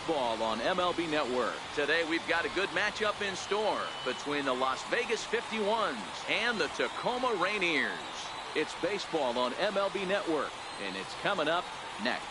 baseball on MLB Network. Today we've got a good matchup in store between the Las Vegas 51s and the Tacoma Rainiers. It's baseball on MLB Network, and it's coming up next.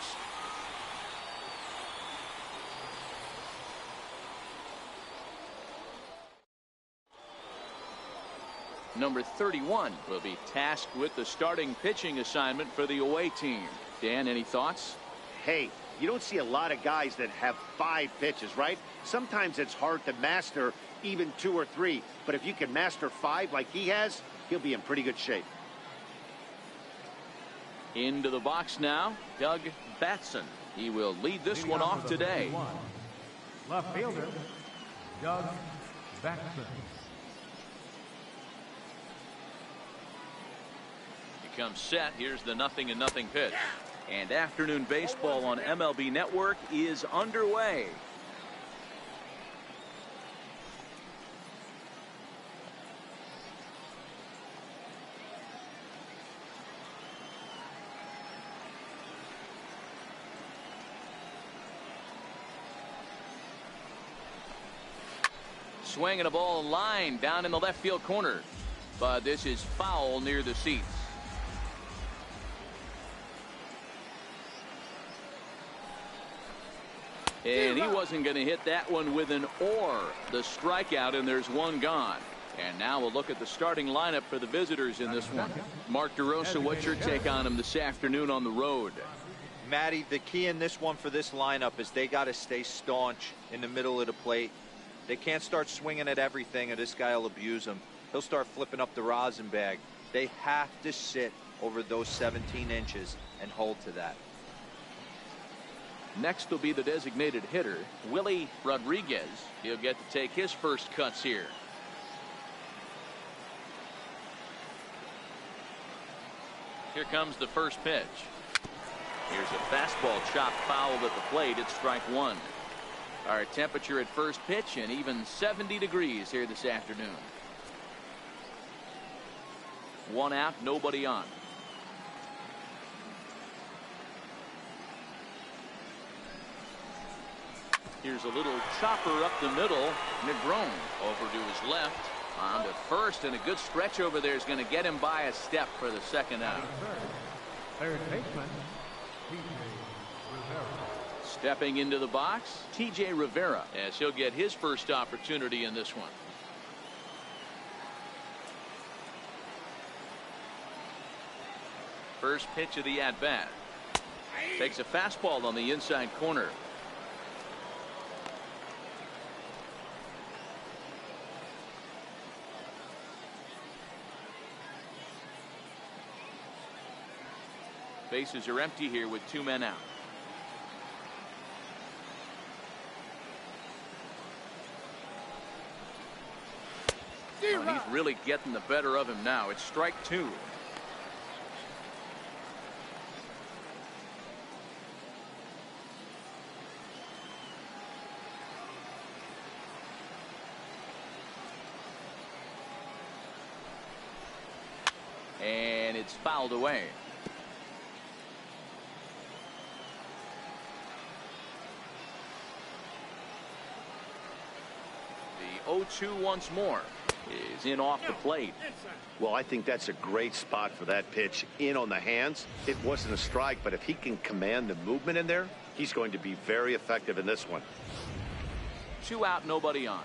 Number 31 will be tasked with the starting pitching assignment for the away team. Dan, any thoughts? Hey, you don't see a lot of guys that have 5 pitches, right? Sometimes it's hard to master even 2 or 3. But if you can master 5 like he has, he'll be in pretty good shape. Into the box now, Doug Batson. He will lead this one off today. Left fielder, Doug Batson. He comes set. Here's the 0-0 pitch. And afternoon baseball on MLB Network is underway. Swinging a ball line down in the left field corner. But this is foul near the seats. And he wasn't going to hit that one with an or. The strikeout, and there's one gone. And now we'll look at the starting lineup for the visitors in this one. Mark DeRosa, what's your take on him this afternoon on the road? Matty, the key in this one for this lineup is they got to stay staunch in the middle of the plate. They can't start swinging at everything, or this guy will abuse them. He'll start flipping up the rosin bag. They have to sit over those 17 inches and hold to that. Next will be the designated hitter, Willie Rodriguez. He'll get to take his first cuts here. Here comes the first pitch. Here's a fastball chopped foul at the plate. It's strike one. Our temperature at first pitch and even 70 degrees here this afternoon. One out, nobody on. Here's a little chopper up the middle. Negron over to his left. On to first, and a good stretch over there is going to get him by a step for the second out. Third baseman, Stepping into the box, T.J. Rivera, as he'll get his first opportunity in this one. First pitch of the at-bat. Takes a fastball on the inside corner. Bases are empty here with 2 men out. Oh, he's really getting the better of him now. It's strike 2. And it's fouled away. The 0-2 once more is in off the plate. Well, I think that's a great spot for that pitch in on the hands. It wasn't a strike, but if he can command the movement in there, he's going to be very effective in this one. 2 out, nobody on.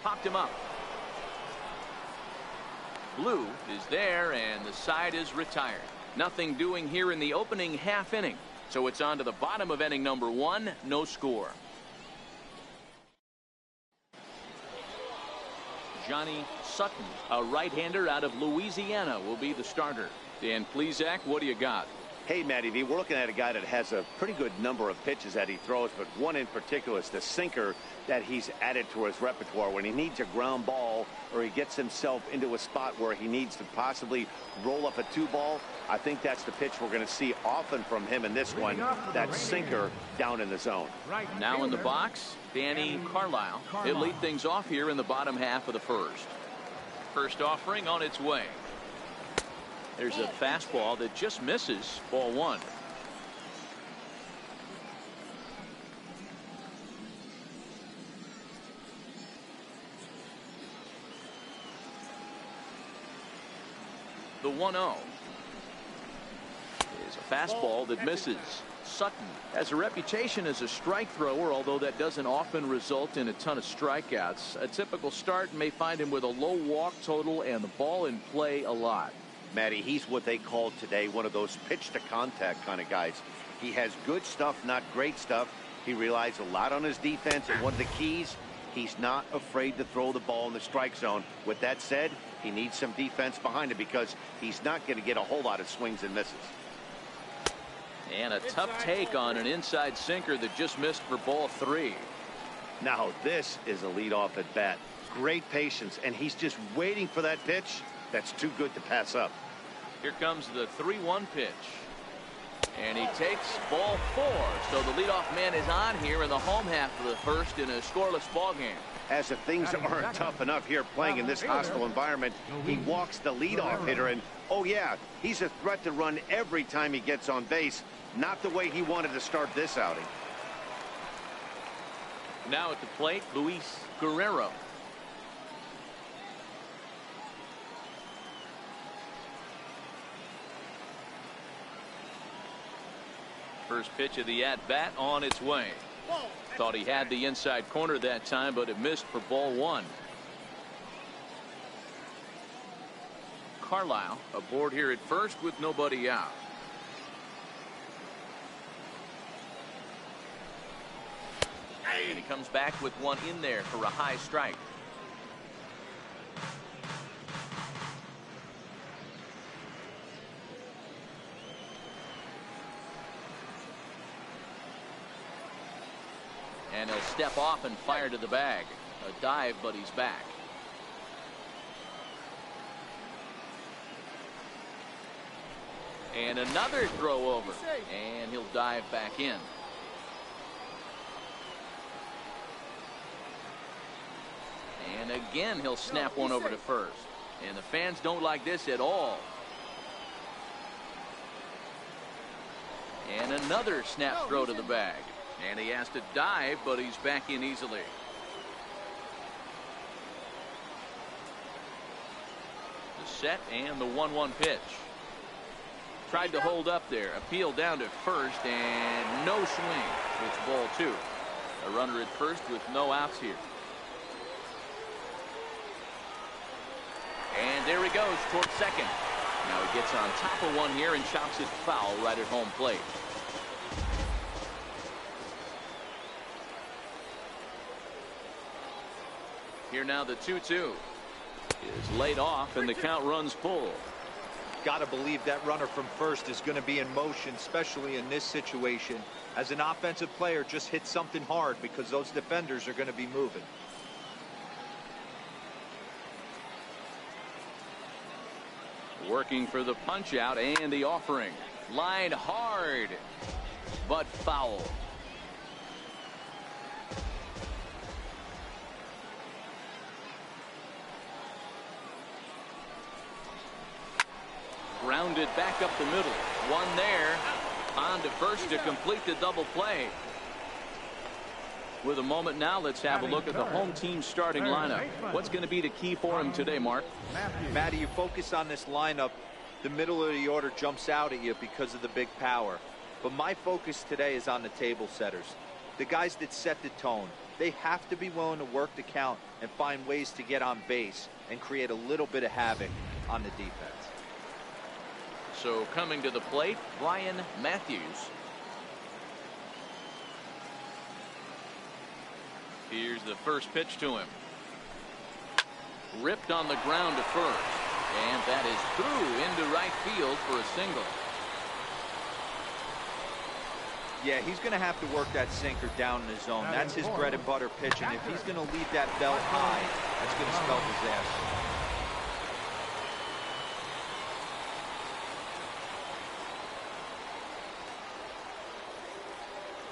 Popped him up. Blue is there, and the side is retired. Nothing doing here in the opening half inning. So it's on to the bottom of inning number 1. No score. Johnny Sutton, a right-hander out of Louisiana, will be the starter. Dan Plesac, what do you got? Hey, Matty V, we're looking at a guy that has a pretty good number of pitches that he throws, but one in particular is the sinker that he's added to his repertoire. When he needs a ground ball or he gets himself into a spot where he needs to possibly roll up a 2-ball, I think that's the pitch we're going to see often from him in this one, that sinker down in the zone. Now in the box, Danny Carlisle. He'll lead things off here in the bottom half of the first. First offering on its way. There's a fastball that just misses. Ball one. The 1-0 is a fastball that misses. Sutton has a reputation as a strike thrower, although that doesn't often result in a ton of strikeouts. A typical start may find him with a low walk total and the ball in play a lot. Matty, he's what they call today one of those pitch to contact kind of guys. He has good stuff, not great stuff. He relies a lot on his defense, and one of the keys, he's not afraid to throw the ball in the strike zone. With that said, he needs some defense behind him because he's not going to get a whole lot of swings and misses. And a tough take on an inside sinker that just missed for ball three. Now this is a leadoff at bat. Great patience, and he's just waiting for that pitch. That's too good to pass up. Here comes the 3-1 pitch. And he takes ball four. So the leadoff man is on here in the home half of the first in a scoreless ball game. As if things aren't tough enough here playing in this hostile environment, he walks the leadoff hitter, and oh yeah, he's a threat to run every time he gets on base. Not the way he wanted to start this outing. Now at the plate, Luis Guerrero. First pitch of the at-bat on its way. Thought he had the inside corner that time, but it missed for ball one. Carlisle aboard here at first with nobody out. And he comes back with one in there for a high strike. And he'll step off and fire to the bag. A dive, but he's back. And another throw over. And he'll dive back in. And again, he'll snap one over to first. And the fans don't like this at all. And another snap throw to the bag. And he has to dive, but he's back in easily. The set and the 1-1 pitch. Tried to hold up there. Appeal down to first, and no swing. It's ball two. A runner at first with no outs here. And there he goes towards second. Now he gets on top of one here and chops it foul right at home plate. Here now the 2-2 is laid off and the count runs full. Got to believe that runner from first is going to be in motion, especially in this situation. As an offensive player, just hit something hard because those defenders are going to be moving. Working for the punch out and the offering. Line hard, but foul. Grounded back up the middle. One there. On to first to complete the double play. With a moment now, let's have a look at the home team starting lineup. What's going to be the key for him today, Mark? Matty, you focus on this lineup. The middle of the order jumps out at you because of the big power. But my focus today is on the table setters. The guys that set the tone. They have to be willing to work the count and find ways to get on base and create a little bit of havoc on the defense. So coming to the plate, Brian Matthews. Here's the first pitch to him. Ripped on the ground to first. And that is through into right field for a single. Yeah, he's going to have to work that sinker down in his zone. That's his bread and butter pitch, and if he's going to leave that belt high, that's going to spell disaster.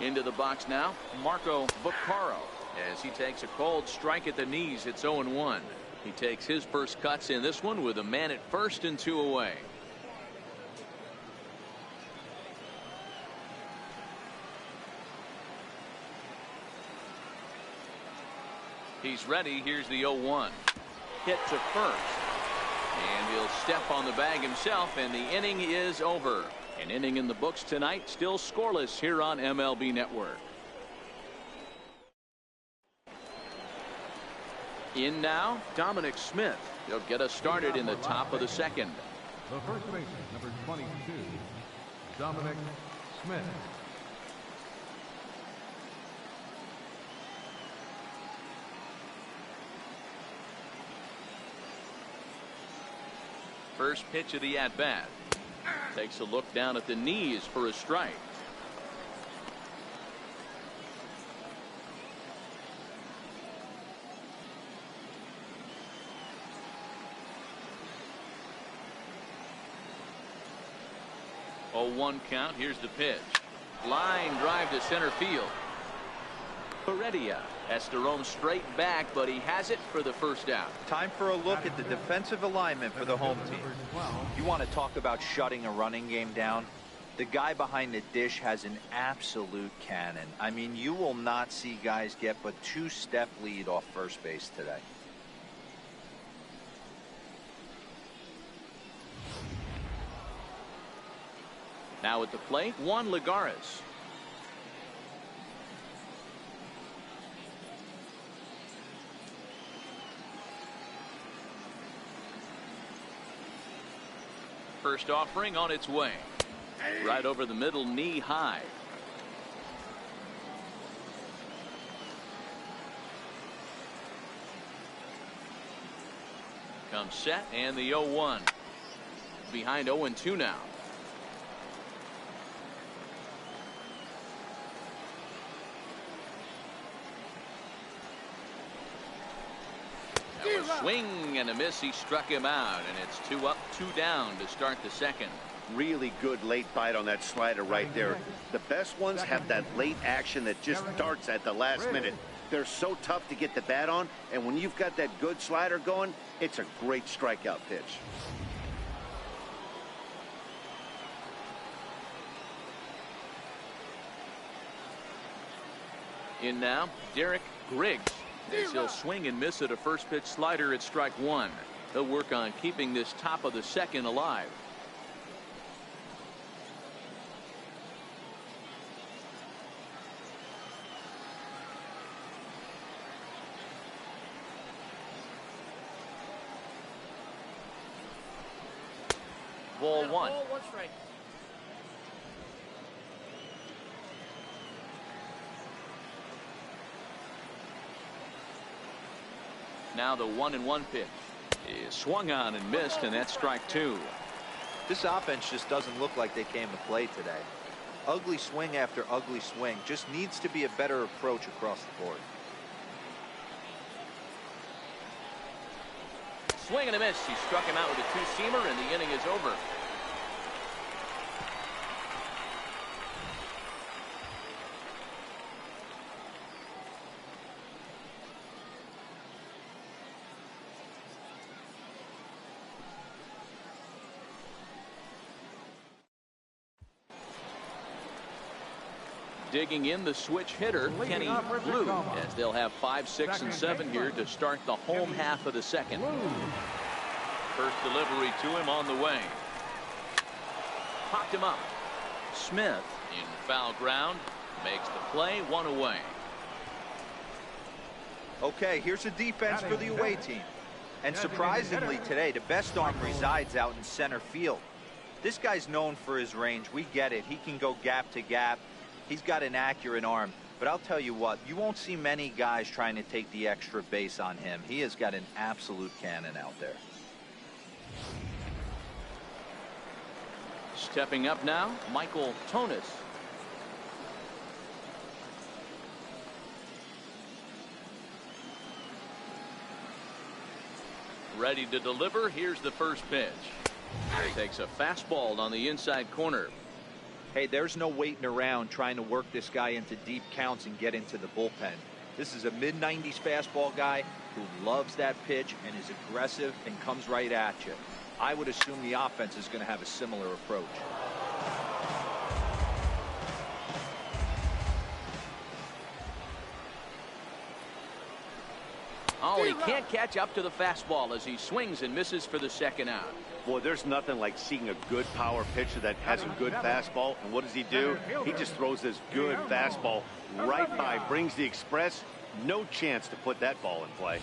Into the box now, Marco Buccaro, as he takes a cold strike at the knees. It's 0-1. He takes his first cuts in this one with a man at first and two away. He's ready. Here's the 0-1. Hit to first. And he'll step on the bag himself, and the inning is over. An inning in the books tonight, still scoreless here on MLB Network. In now, Dominic Smith. He'll get us started in the top of the second. The first baseman, number 22, Dominic Smith. First pitch of the at-bat. Takes a look down at the knees for a strike. Oh, 1 count. Here's the pitch. Line drive to center field. Heredia has to roam straight back, but he has it for the first out. Time for a look at the defensive alignment for the home team. You want to talk about shutting a running game down? The guy behind the dish has an absolute cannon. I mean, you will not see guys get but 2-step lead off first base today. Now at the plate, Juan Lagares. First offering on its way. Right over the middle, knee high. Comes set, and the 0-1. Behind 0-2 now. Swing and a miss. He struck him out, and it's 2 up, 2 down to start the second. Really good late bite on that slider right there. The best ones have that late action that just darts at the last minute. They're so tough to get the bat on, and when you've got that good slider going, it's a great strikeout pitch. In now, Derek Griggs. As he'll swing and miss at a first pitch slider at strike 1. He'll work on keeping this top of the second alive. Ball 1. Ball 1 strike. Now the 1-1 pitch is swung on and missed, and that's strike 2. This offense just doesn't look like they came to play today. Ugly swing after ugly swing. Just needs to be a better approach across the board. Swing and a miss. He struck him out with a 2-seamer, and the inning is over. Digging in the switch hitter, Kenny Blue, as they'll have 5, 6, and 7 here to start the home half of the second. First delivery to him on the way. Popped him up. Smith in foul ground makes the play, 1 away. Okay, here's a defense for the away team. And surprisingly today, the best arm resides out in center field. This guy's known for his range. We get it. He can go gap to gap. He's got an accurate arm, but I'll tell you what, you won't see many guys trying to take the extra base on him. He has got an absolute cannon out there. Stepping up now, Michael Tonis. Ready to deliver. Here's the first pitch. Takes a fastball on the inside corner. Hey, there's no waiting around trying to work this guy into deep counts and get into the bullpen. This is a mid-90s fastball guy who loves that pitch and is aggressive and comes right at you. I would assume the offense is going to have a similar approach. Oh, and he can't catch up to the fastball as he swings and misses for the second out. Boy, there's nothing like seeing a good power pitcher that has a good fastball. And what does he do? He just throws this good fastball right by, brings the express. No chance to put that ball in play.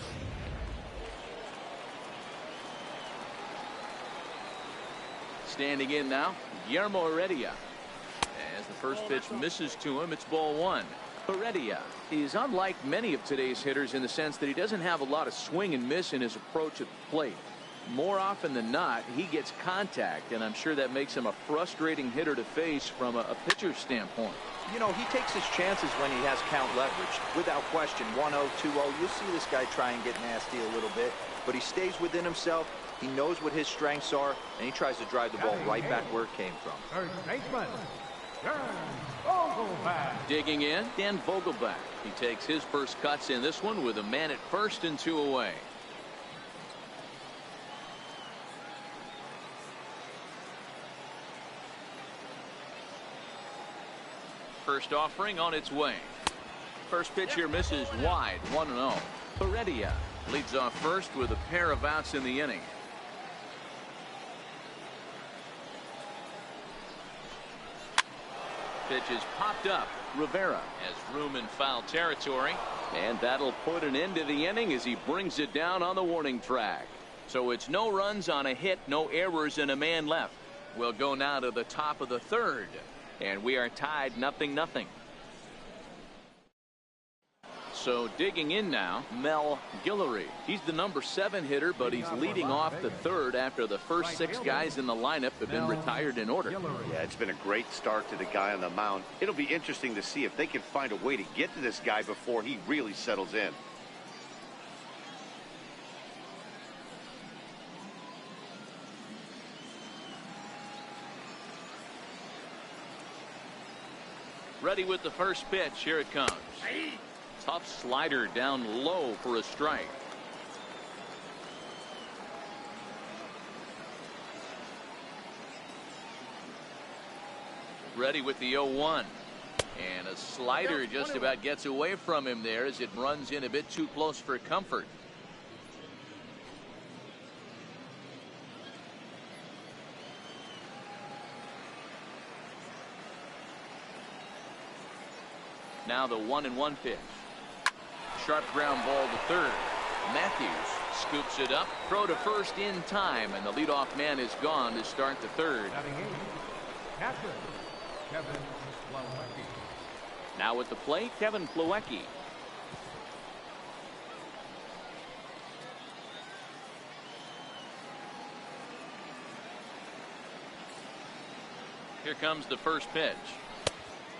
Standing in now, Guillermo Heredia. As the first pitch misses to him, it's ball one. Heredia is unlike many of today's hitters in the sense that he doesn't have a lot of swing and miss in his approach at the plate. More often than not, he gets contact, and I'm sure that makes him a frustrating hitter to face from a pitcher's standpoint. You know, he takes his chances when he has count leverage. Without question, 1-0, 2-0, you'll see this guy try and get nasty a little bit, but he stays within himself. He knows what his strengths are, and he tries to drive the ball right back where it came from. Third baseman, Dan Vogelbach. Digging in, Dan Vogelbach. He takes his first cuts in this one with a man at first and 2 away. First offering on its way. First pitch here misses wide, 1-0. Heredia leads off first with a pair of outs in the inning. Pitch is popped up. Rivera has room in foul territory, and that'll put an end to the inning as he brings it down on the warning track. So it's no runs on a hit, no errors, and a man left. We'll go now to the top of the third, and we are tied 0-0. So digging in now, Mel Guillory. He's the number 7 hitter, but he's leading off the third after the first 6 guys in the lineup have been retired in order. Yeah, it's been a great start to the guy on the mound. It'll be interesting to see if they can find a way to get to this guy before he really settles in. Ready with the first pitch. Here it comes. Tough slider down low for a strike. Ready with the 0-1. And a slider just about gets away from him there as it runs in a bit too close for comfort. Now the 1-1 pitch. Sharp ground ball to third. Matthews scoops it up. Throw to first in time, and the leadoff man is gone to start the third. Captain Kevin Plawecki. Now at the plate, Kevin Plawecki. Here comes the first pitch.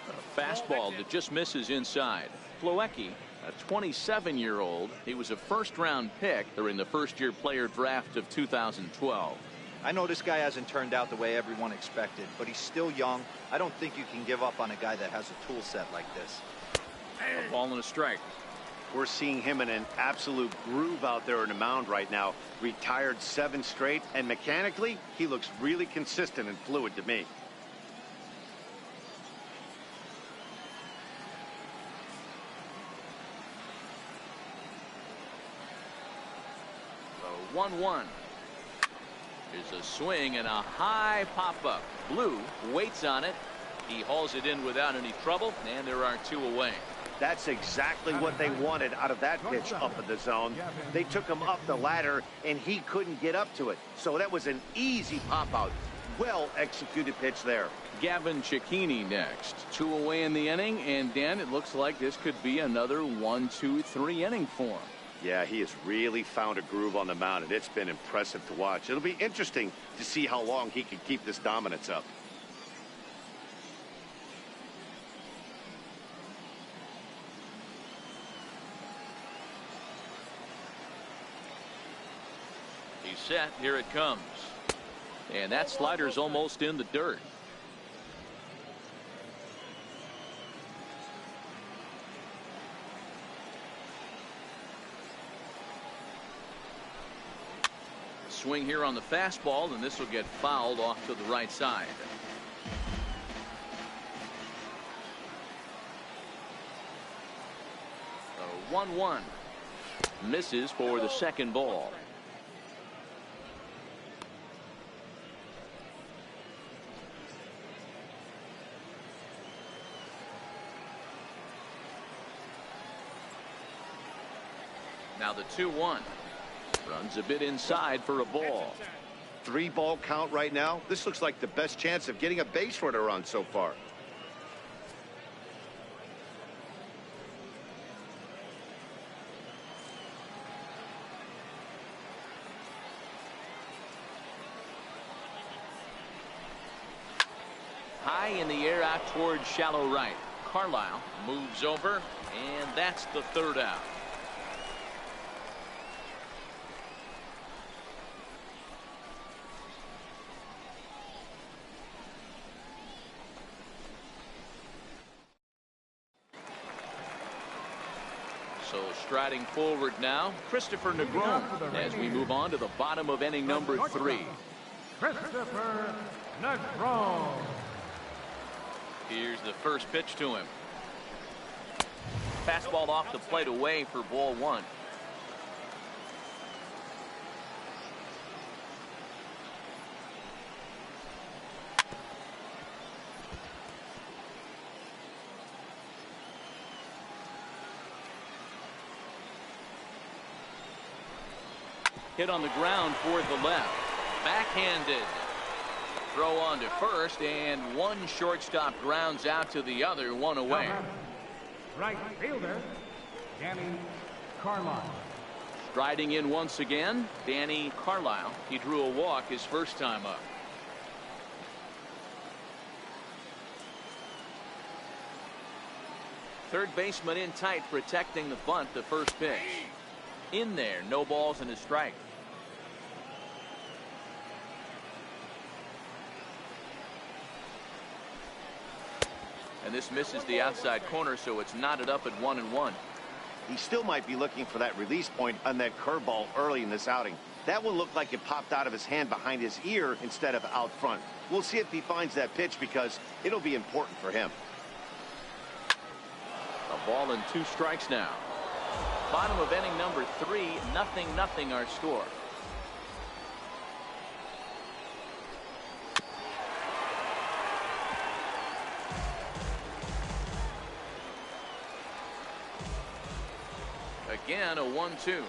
A fastball that just misses inside. Plawecki, a 27-year-old. He was a first-round pick during the first-year player draft of 2012. I know this guy hasn't turned out the way everyone expected, but he's still young. I don't think you can give up on a guy that has a tool set like this. A ball and a strike. We're seeing him in an absolute groove out there in the mound right now. Retired 7 straight, and mechanically, he looks really consistent and fluid to me. The 1-1. There's a swing and a high pop-up. Blue waits on it. He hauls it in without any trouble, and there are 2 away. That's exactly what they wanted out of that pitch up in the zone. They took him up the ladder, and he couldn't get up to it. So that was an easy pop-out. Well-executed pitch there. Gavin Cecchini next. 2 away in the inning, and Dan, it looks like this could be another 1-2-3 inning for him. Yeah, he has really found a groove on the mound, and it's been impressive to watch. It'll be interesting to see how long he can keep this dominance up. He's set. Here it comes. And that slider's almost in the dirt. Swing here on the fastball, and this will get fouled off to the right side. So 1-1. Misses for the second ball. Now the 2-1. Runs a bit inside for a ball. 3-ball count right now. This looks like the best chance of getting a base runner run so far. High in the air out towards shallow right. Carlisle moves over, and that's the third out. So striding forward now, Christopher Negron, as we move on to the bottom of inning number 3. Christopher Negron. Here's the first pitch to him. Fastball off the plate away for ball 1. Hit on the ground toward the left. Backhanded. Throw on to first, and one shortstop grounds out to the other, one away. Right fielder, Danny Carlisle. Striding in once again, Danny Carlisle. He drew a walk his first time up. Third baseman in tight, protecting the bunt, the first pitch. In there, no balls and a strike. And this misses the outside corner, so it's knotted up at 1-1. He still might be looking for that release point on that curveball early in this outing. That one looked like it popped out of his hand behind his ear instead of out front. We'll see if he finds that pitch because it'll be important for him. A ball and 2 strikes now. Bottom of inning number 3, 0-0 our score. Again, a 1-2.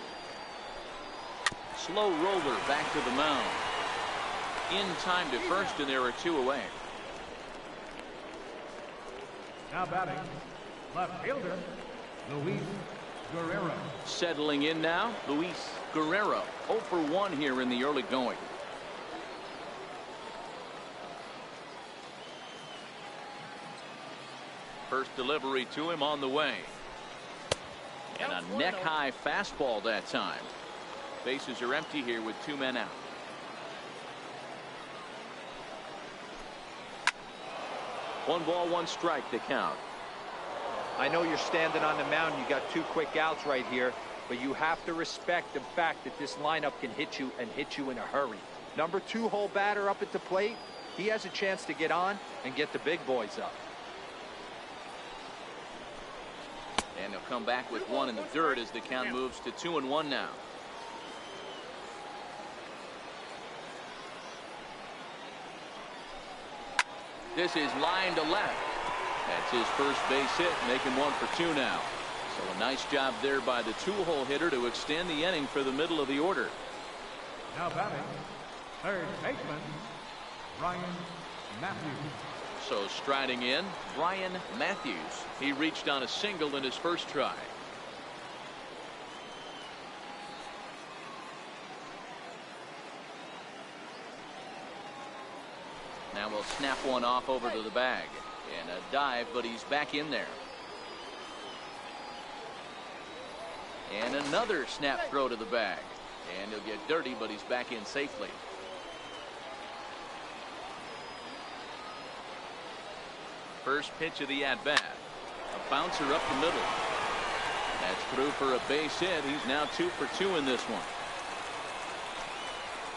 Slow roller back to the mound. In time to first, and there are 2 away. Now batting, left fielder, Luis Guerrero. Settling in now, Luis Guerrero. 0 for 1 here in the early going. First delivery to him on the way. And a neck-high fastball that time. Bases are empty here with 2 men out. One ball, 1 strike to count. I know you're standing on the mound. You got 2 quick outs right here, but you have to respect the fact that this lineup can hit you and hit you in a hurry. Number 2 hole batter up at the plate. He has a chance to get on and get the big boys up. And he'll come back with 1 in the dirt as the count moves to 2-1 now. This is line to left. That's his first base hit, making 1 for 2 now. So a nice job there by the 2-hole hitter to extend the inning for the middle of the order. Now batting, third baseman, Brian Matthews. So striding in, Brian Matthews. He reached on a single in his first try. Now we'll snap one off over to the bag. And a dive, but he's back in there. And another snap throw to the bag. And he'll get dirty, but he's back in safely. First pitch of the at-bat. A bouncer up the middle. That's through for a base hit. He's now 2 for 2 in this one.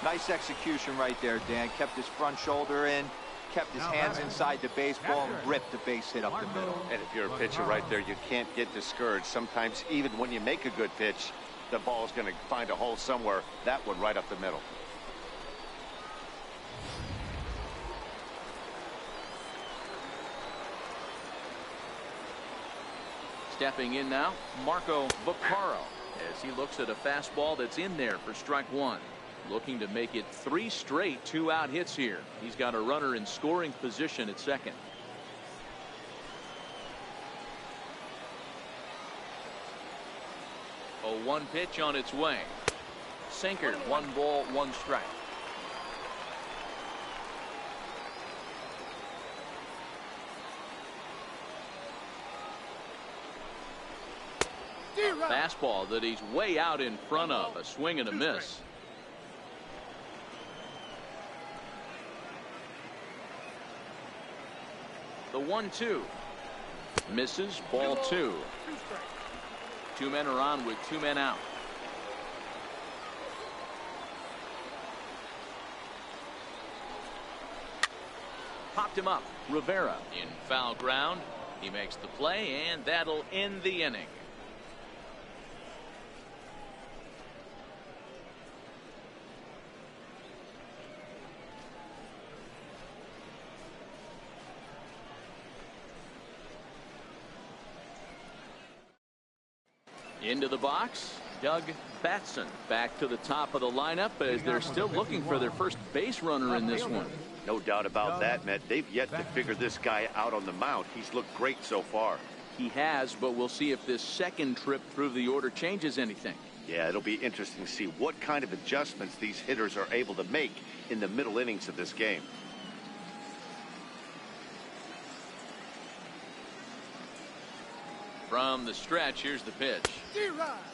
Nice execution right there, Dan. Kept his front shoulder in, kept his hands inside the baseball, and ripped the base hit up the middle. And if you're a pitcher right there, you can't get discouraged. Sometimes even when you make a good pitch, the ball's going to find a hole somewhere. That one right up the middle. Stepping in now, Marco Vaccaro, as he looks at a fastball that's in there for strike one. Looking to make it 3 straight 2-out hits here. He's got a runner in scoring position at second. A 1 pitch on its way. Sinker, 1 ball, 1 strike. Fastball that he's way out in front of. A swing and a miss. The 1-2 misses, ball 2. 2 men are on with 2 men out. Popped him up. Rivera in foul ground. He makes the play, and that'll end the inning. Into the box, Doug Batson back to the top of the lineup as they're still looking for their first base runner in this one. No doubt about that, Matt. They've yet to figure this guy out on the mound. He's looked great so far. He has, but we'll see if this second trip through the order changes anything. Yeah, it'll be interesting to see what kind of adjustments these hitters are able to make in the middle innings of this game. From the stretch, here's the pitch.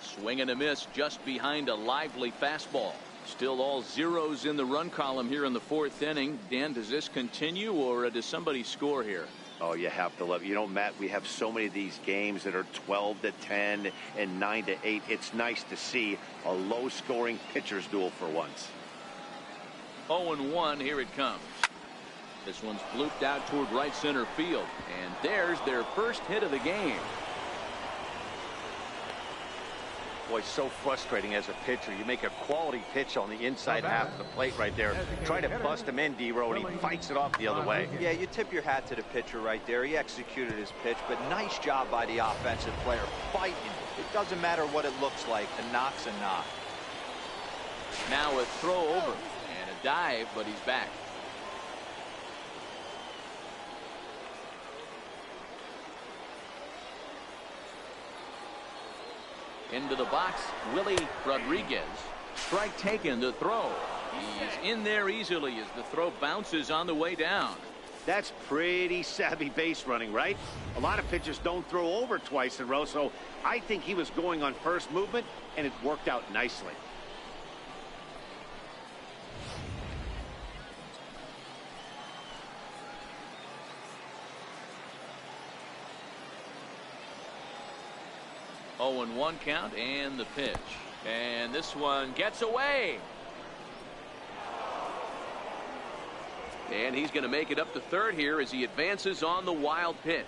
Swing and a miss just behind a lively fastball. Still all zeros in the run column here in the 4th inning. Dan, does this continue, or does somebody score here? Oh, you have to love it. You know, Matt, we have so many of these games that are 12-10 and 9-8. It's nice to see a low-scoring pitcher's duel for once. 0-1, here it comes. This one's blooped out toward right center field, and there's their first hit of the game. Boy, so frustrating as a pitcher. You make a quality pitch on the inside half of the plate right there. Try to bust him in, D-Row, and he fights it off the other way. Yeah, you tip your hat to the pitcher right there. He executed his pitch, but nice job by the offensive player fighting. It doesn't matter what it looks like. A knock's a knock. Now a throw over and a dive, but he's back. Into the box, Willie Rodriguez. Strike taken, the throw. He's in there easily as the throw bounces on the way down. That's pretty savvy base running, right? A lot of pitchers don't throw over twice in a row, so I think he was going on first movement, and it worked out nicely. Oh, and 1 count, and the pitch. And this one gets away. And he's going to make it up to third here as he advances on the wild pitch.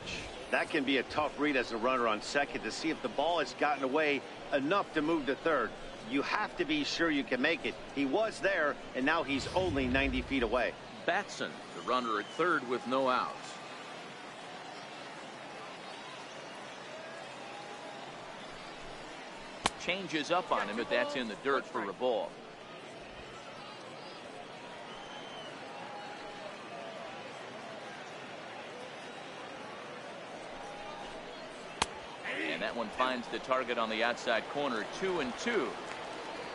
That can be a tough read as a runner on second to see if the ball has gotten away enough to move to third. You have to be sure you can make it. He was there, and now he's only 90 feet away. Batson, the runner at third with no outs. Changes up on him, but that's in the dirt for a ball. And that one finds the target on the outside corner. 2-2.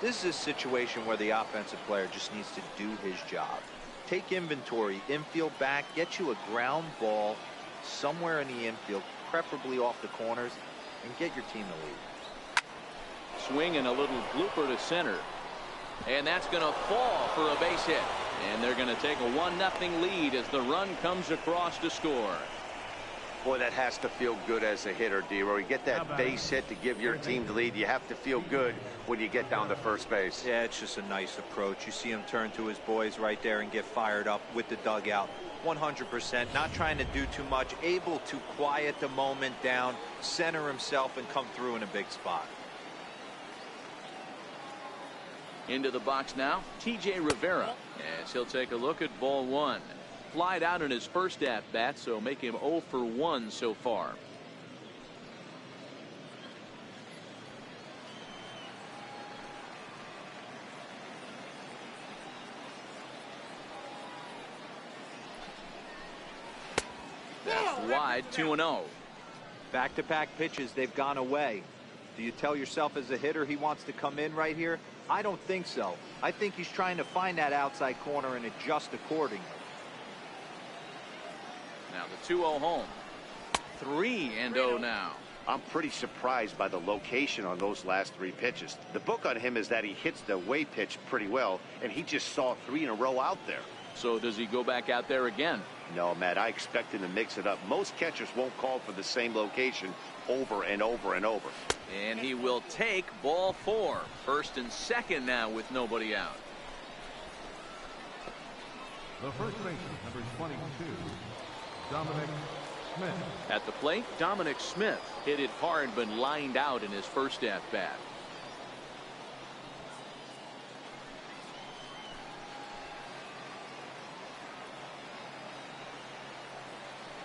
This is a situation where the offensive player just needs to do his job. Take inventory, infield back, get you a ground ball somewhere in the infield, preferably off the corners, and get your team the lead. Swing and a little blooper to center. And that's going to fall for a base hit. And they're going to take a 1-0 lead as the run comes across to score. Boy, that has to feel good as a hitter, D-Row. You get that base hit to give your team the lead. You have to feel good when you get down to first base. Yeah, it's just a nice approach. You see him turn to his boys right there and get fired up with the dugout. 100%, not trying to do too much, able to quiet the moment down, center himself, and come through in a big spot. Into the box now, T.J. Rivera, as he'll take a look at ball one. Flied out in his first at-bat, so make him 0 for 1 so far. That's wide, 2-0. Back-to-back pitches, they've gone away. Do you tell yourself as a hitter he wants to come in right here? I don't think so. I think he's trying to find that outside corner and adjust accordingly. Now the 2-0 home. 3-0 now. I'm pretty surprised by the location on those last 3 pitches. The book on him is that he hits the away pitch pretty well, and he just saw 3 in a row out there. So does he go back out there again? No, Matt, I expect him to mix it up. Most catchers won't call for the same location over and over and over. And he will take ball 4. First and second now with nobody out. The first baseman, number 22, Dominic Smith. At the plate, Dominic Smith hit it hard but lined out in his first at-bat.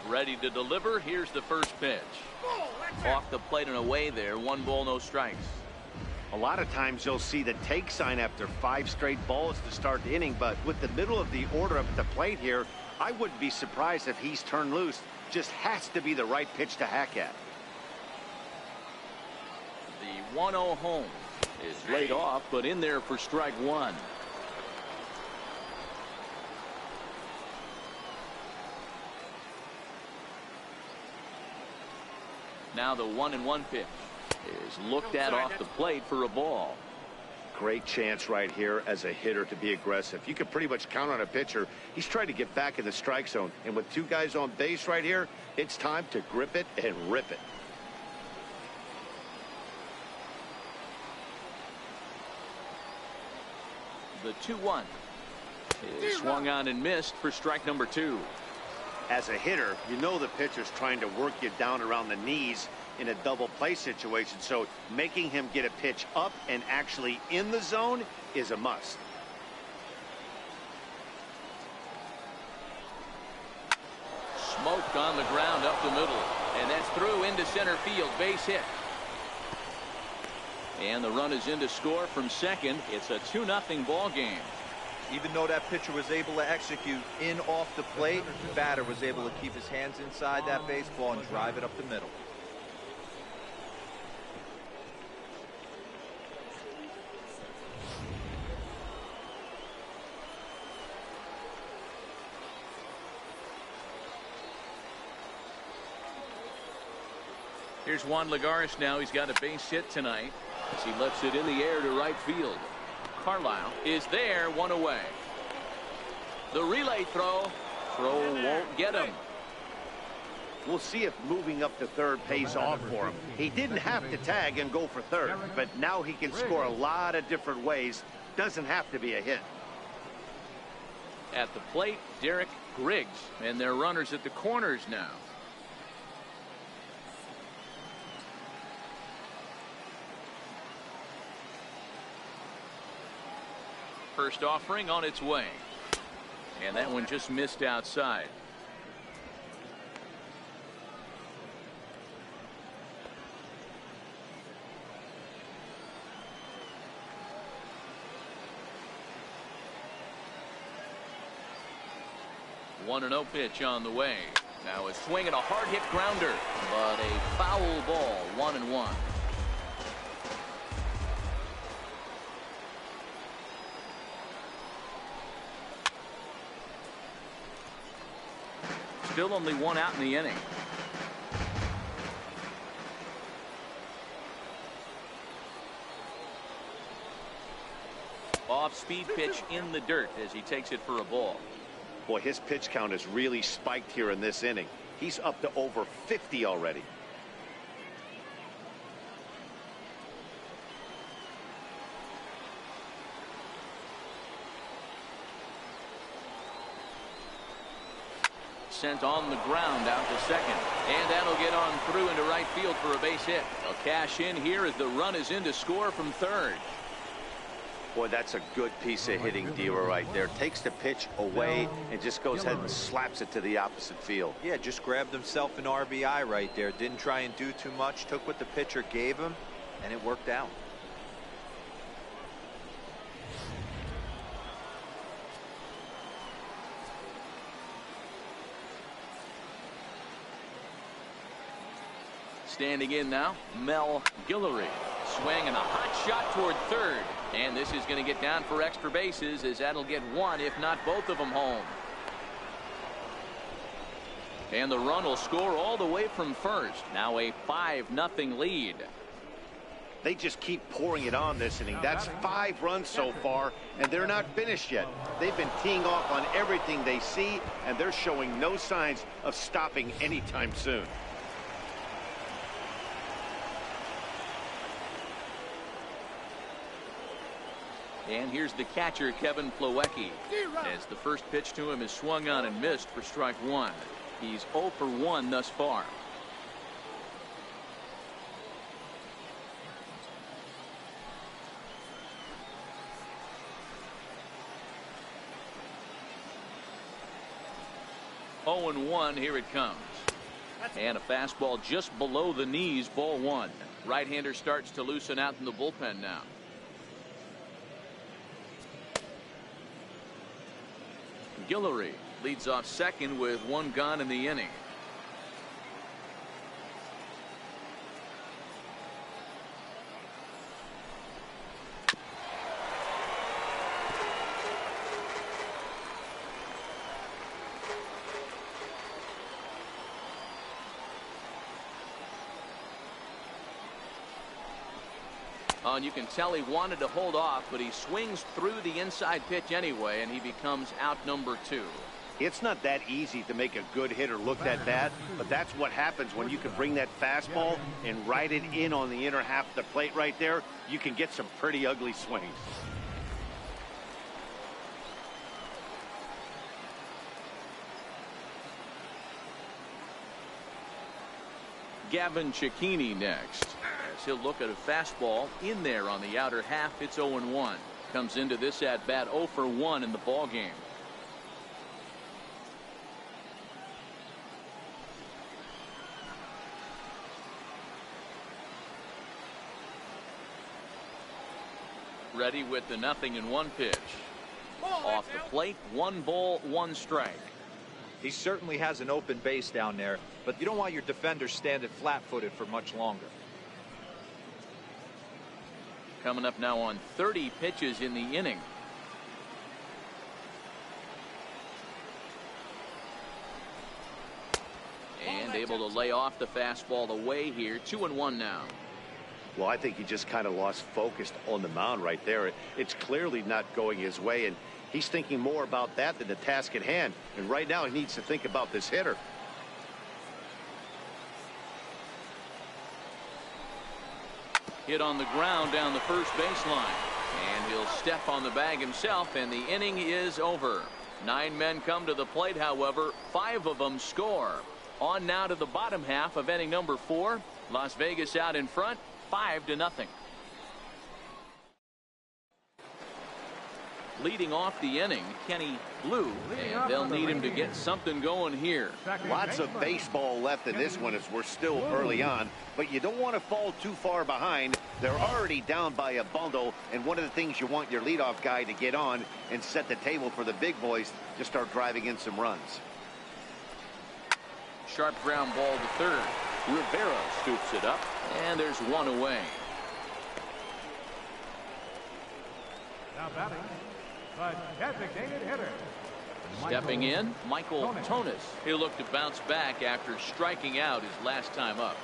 Ready to deliver. Here's the first pitch. Off the plate and away there. 1 ball, no strikes. A lot of times you'll see the take sign after 5 straight balls to start the inning, but with the middle of the order up at the plate here, I wouldn't be surprised if he's turned loose. Just has to be the right pitch to hack at. The 1-0 home is laid off, but in there for strike 1. Now the 1-1 pitch is looked at off the plate for a ball. Great chance right here as a hitter to be aggressive. You can pretty much count on a pitcher. He's trying to get back in the strike zone. And with 2 guys on base right here, it's time to grip it and rip it. The 2-1 is swung on and missed for strike number 2. As a hitter, you know the pitcher's trying to work you down around the knees in a double play situation, so making him get a pitch up and actually in the zone is a must. Smoked on the ground up the middle, and that's through into center field. Base hit. And the run is in to score from second. It's a 2-0 ball game. Even though that pitcher was able to execute in off the plate, the batter was able to keep his hands inside that baseball and drive it up the middle. Here's Juan Lagares now. He's got a base hit tonight as he lifts it in the air to right field. Carlisle is there, 1 away. The relay throw won't get him. We'll see if moving up to third pays off for him. He didn't have to tag and go for third, but now he can score a lot of different ways. Doesn't have to be a hit. At the plate, Derek Griggs, and their runners at the corners now. First offering on its way. And that one just missed outside. One and 0 pitch on the way. Now a swing and a hard hit grounder, but a foul ball. 1-1. Still only 1 out in the inning. Off-speed pitch in the dirt as he takes it for a ball. Boy, his pitch count has really spiked here in this inning. He's up to over 50 already. Sent on the ground out to second, and that'll get on through into right field for a base hit. They'll cash in here as the run is in to score from third. Boy, that's a good piece of hitting, Diva, right there. Takes the pitch away and just goes ahead and slaps it to the opposite field. Yeah, just grabbed himself an RBI right there. Didn't try and do too much. Took what the pitcher gave him, and it worked out. Standing in now, Mel Guillory. Swing and a hot shot toward third. And this is going to get down for extra bases, as that'll get one, if not both of them, home. And the run will score all the way from first. Now a 5-0 lead. They just keep pouring it on this inning. That's 5 runs so far, and they're not finished yet. They've been teeing off on everything they see, and they're showing no signs of stopping anytime soon. And here's the catcher, Kevin Plawecki. As the first pitch to him is swung on and missed for strike 1. He's 0 for 1 thus far. Oh and 1, here it comes. And a fastball just below the knees, ball 1. Right-hander starts to loosen out in the bullpen now. Guillory leads off second with 1 gone in the inning. And you can tell he wanted to hold off, but he swings through the inside pitch anyway, and he becomes out number 2. It's not that easy to make a good hitter look that bad, but that's what happens when you can bring that fastball and ride it in on the inner half of the plate right there. You can get some pretty ugly swings. Gavin Cecchini next. As he'll look at a fastball in there on the outer half. It's 0-1. Comes into this at bat 0 for 1 in the ball game. Ready with the 0-1 pitch. Off the plate, 1 ball, 1 strike. He certainly has an open base down there, but you don't want your defender standing flat-footed for much longer. Coming up now on 30 pitches in the inning. And able to lay off the fastball away here. 2-1 now. Well, I think he just kind of lost focus on the mound right there. It's clearly not going his way, and he's thinking more about that than the task at hand. And right now he needs to think about this hitter. Hit on the ground down the first baseline. And he'll step on the bag himself, and the inning is over. 9 men come to the plate, however. 5 of them score. On now to the bottom half of inning number 4. Las Vegas out in front, 5-0. Leading off the inning, Kenny Blue, and they'll need him to get something going here. Lots of baseball left in this one as we're still early on, but you don't want to fall too far behind. They're already down by a bundle, and one of the things you want your leadoff guy to get on and set the table for the big boys to start driving in some runs. Sharp ground ball to third. Rivera scoops it up, and there's 1 away. Now batting, the designated hitter. Stepping in, Michael Tonis. He'll look to bounce back after striking out his last time up.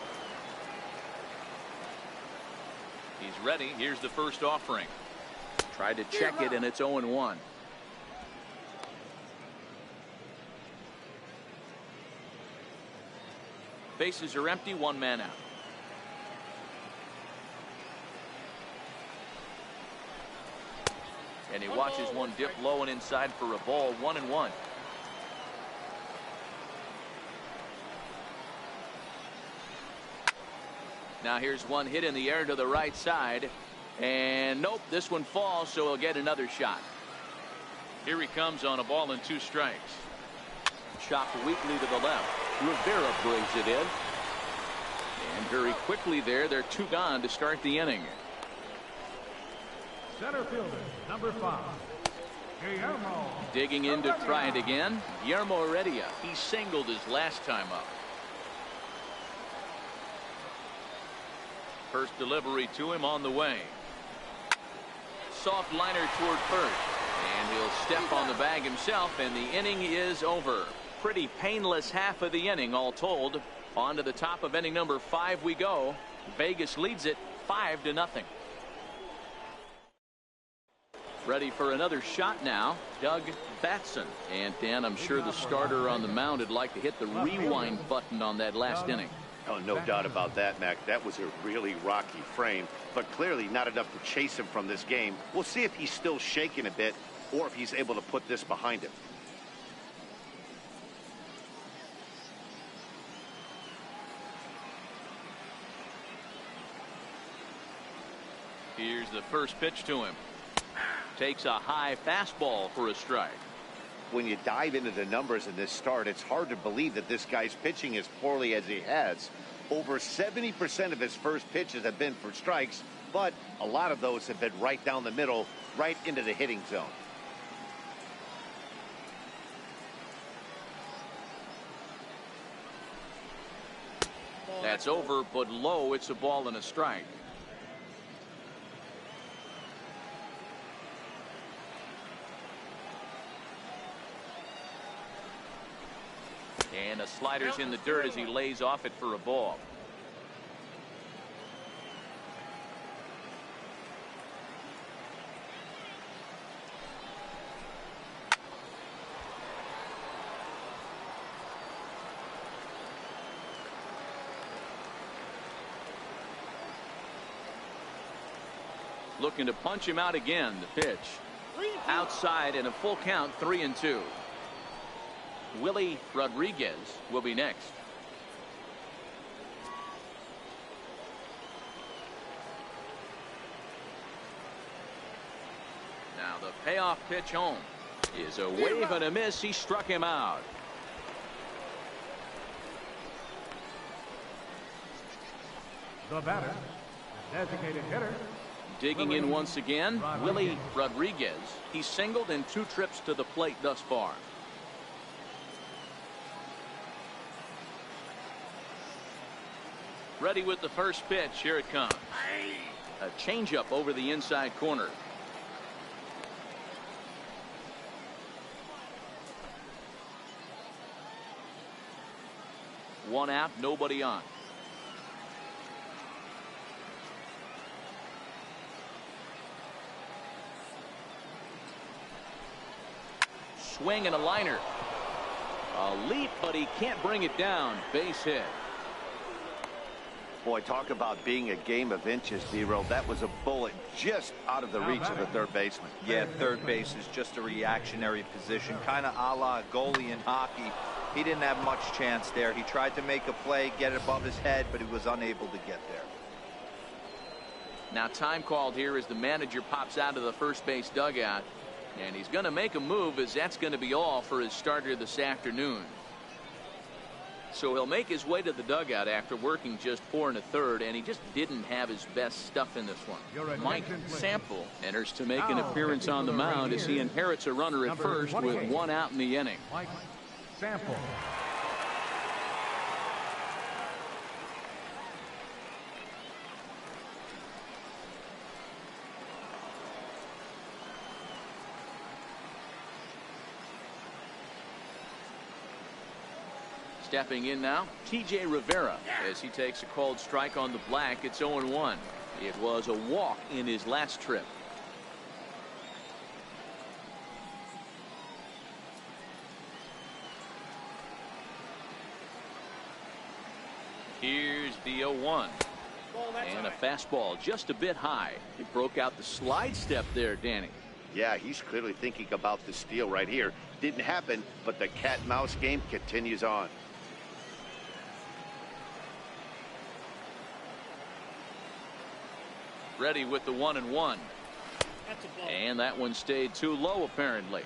He's ready. Here's the first offering. Tried to check it, and it's 0-1. Bases are empty, 1 man out. And he watches one dip low and inside for a ball. 1-1. Now here's one hit in the air to the right side. And nope, this one falls, so he'll get another shot. Here he comes on a ball and 2 strikes. Chopped weakly to the left. Rivera brings it in. And very quickly there, they're 2 gone to start the inning. Center fielder, number 5. Guillermo. Digging in to try it again. Guillermo Heredia. He singled his last time up. First delivery to him on the way. Soft liner toward first. And he'll step on the bag himself, and the inning is over. Pretty painless half of the inning, all told. On to the top of inning number 5 we go. Vegas leads it 5-0. Ready for another shot now, Doug Batson. And Dan, I'm sure the starter on the mound would like to hit the rewind button on that last inning. Oh, no doubt about that, Mac. That was a really rocky frame, but clearly not enough to chase him from this game. We'll see if he's still shaking a bit or if he's able to put this behind him. Here's the first pitch to him. Takes a high fastball for a strike. When you dive into the numbers in this start, it's hard to believe that this guy's pitching as poorly as he has. Over 70% of his first pitches have been for strikes, but a lot of those have been right down the middle, right into the hitting zone. That's over, but low. It's a ball and a strike. And a slider's in the dirt as he lays off it for a ball. Looking to punch him out again. The pitch outside and a full count, 3-2. Willie Rodriguez will be next. Now the payoff pitch home is a wave and a miss. He struck him out. The batter, designated hitter. Digging in once again, Willie Rodriguez. He's singled in 2 trips to the plate thus far. Ready with the first pitch. Here it comes. A changeup over the inside corner. One out, nobody on. Swing and a liner. A leap, but he can't bring it down. Base hit. Boy, talk about being a game of inches, D-Roll. That was a bullet just out of the reach of the third baseman. Yeah, third base is just a reactionary position, kind of a la goalie in hockey. He didn't have much chance there. He tried to make a play, get it above his head, but he was unable to get there. Now time called here as the manager pops out of the first base dugout. And he's going to make a move, as that's going to be all for his starter this afternoon. So he'll make his way to the dugout after working just 4 1/3, and he just didn't have his best stuff in this one. Mike Sample enters to make an appearance on the mound as he inherits a runner at first with 1 out in the inning. Mike Sample. Stepping in now, T.J. Rivera as he takes a called strike on the black. It's 0-1. It was a walk in his last trip. Here's the 0-1. And a fastball just a bit high. It broke out the slide step there, Danny. Yeah, he's clearly thinking about the steal right here. Didn't happen, but the cat-mouse game continues on. ready with the 1-1. And that one stayed too low apparently.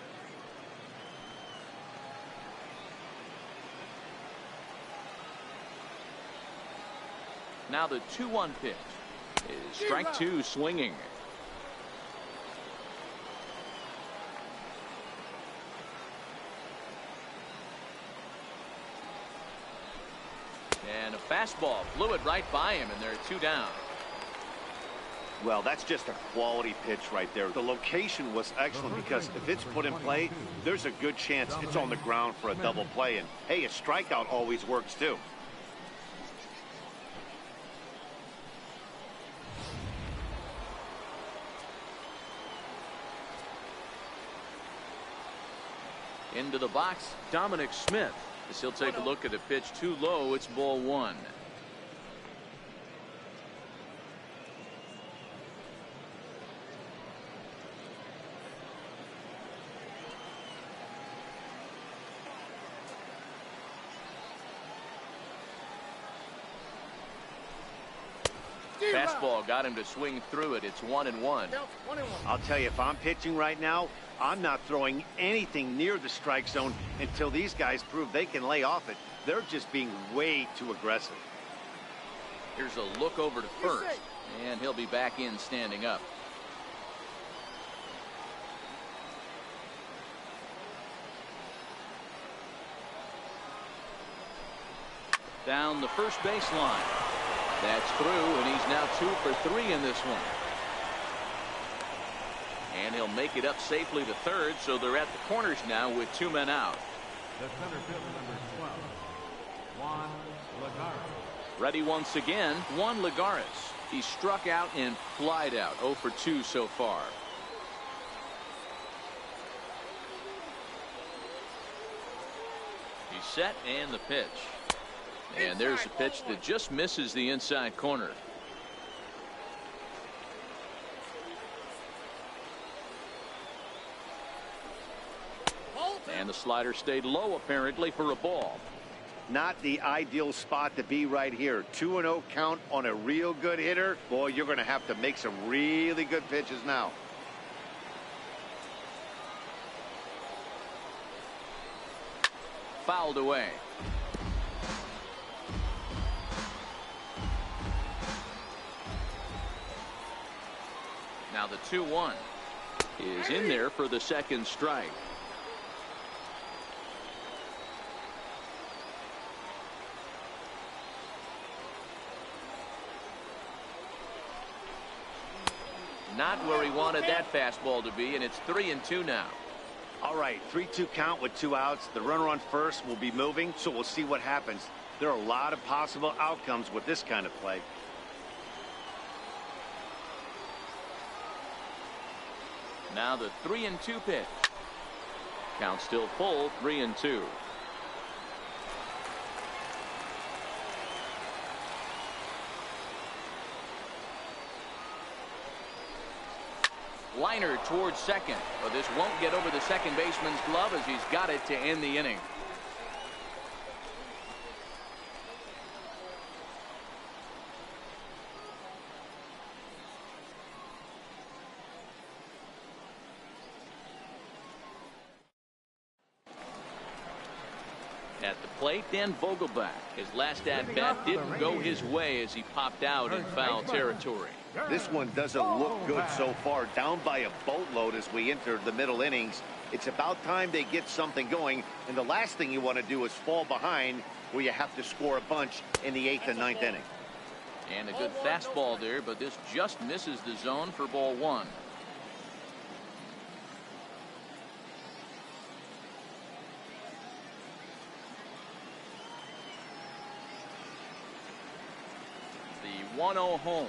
Now the 2-1 pitch is strike two swinging. And a fastball flew it right by him, and there are 2 down. Well, that's just a quality pitch right there. The location was excellent because if it's put in play, there's a good chance it's on the ground for a double play. And hey, a strikeout always works too. Into the box, Dominic Smith. As he'll take a look at a pitch too low, it's ball 1. Fastball got him to swing through it. It's 1-1. I'll tell you, if I'm pitching right now, I'm not throwing anything near the strike zone until these guys prove they can lay off it. They're just being way too aggressive. Here's a look over to first, and he'll be back in standing up. Down the first baseline. That's through, and he's now 2 for 3 in this one. And he'll make it up safely to third, so they're at the corners now with 2 men out. The center fielder, number 12, Juan Lagares. Ready once again, Juan Lagares. He struck out and flied out, 0 for 2 so far. He's set, and the pitch. And there's a pitch that just misses the inside corner. And the slider stayed low apparently for a ball. Not the ideal spot to be right here. 2-0 count on a real good hitter. Boy, you're going to have to make some really good pitches now. Fouled away. Now the 2-1 is in there for the second strike. Not where he wanted that fastball to be, and it's 3-2 now. All right, 3-2 count with 2 outs. The runner on first will be moving, so we'll see what happens. There are a lot of possible outcomes with this kind of play. Now the 3-2 pitch. Count still full, 3-2. Liner towards second, but this won't get over the second baseman's glove as he's got it to end the inning. At the plate, Dan Vogelback. His last at-bat didn't go his way as he popped out in foul territory. This one doesn't look good so far. Down by a boatload as we enter the middle innings. It's about time they get something going, and the last thing you want to do is fall behind where you have to score a bunch in the 8th and 9th inning. And a good fastball there, but this just misses the zone for ball 1. The 1-0 home.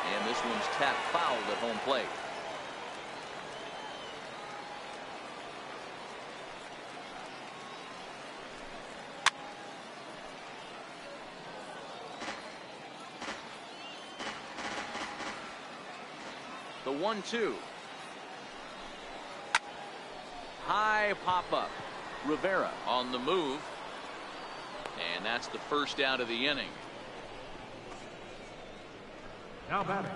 And this one's tapped foul at home plate. The 1-2. High pop up. Rivera on the move. And that's the first out of the inning. Now batting.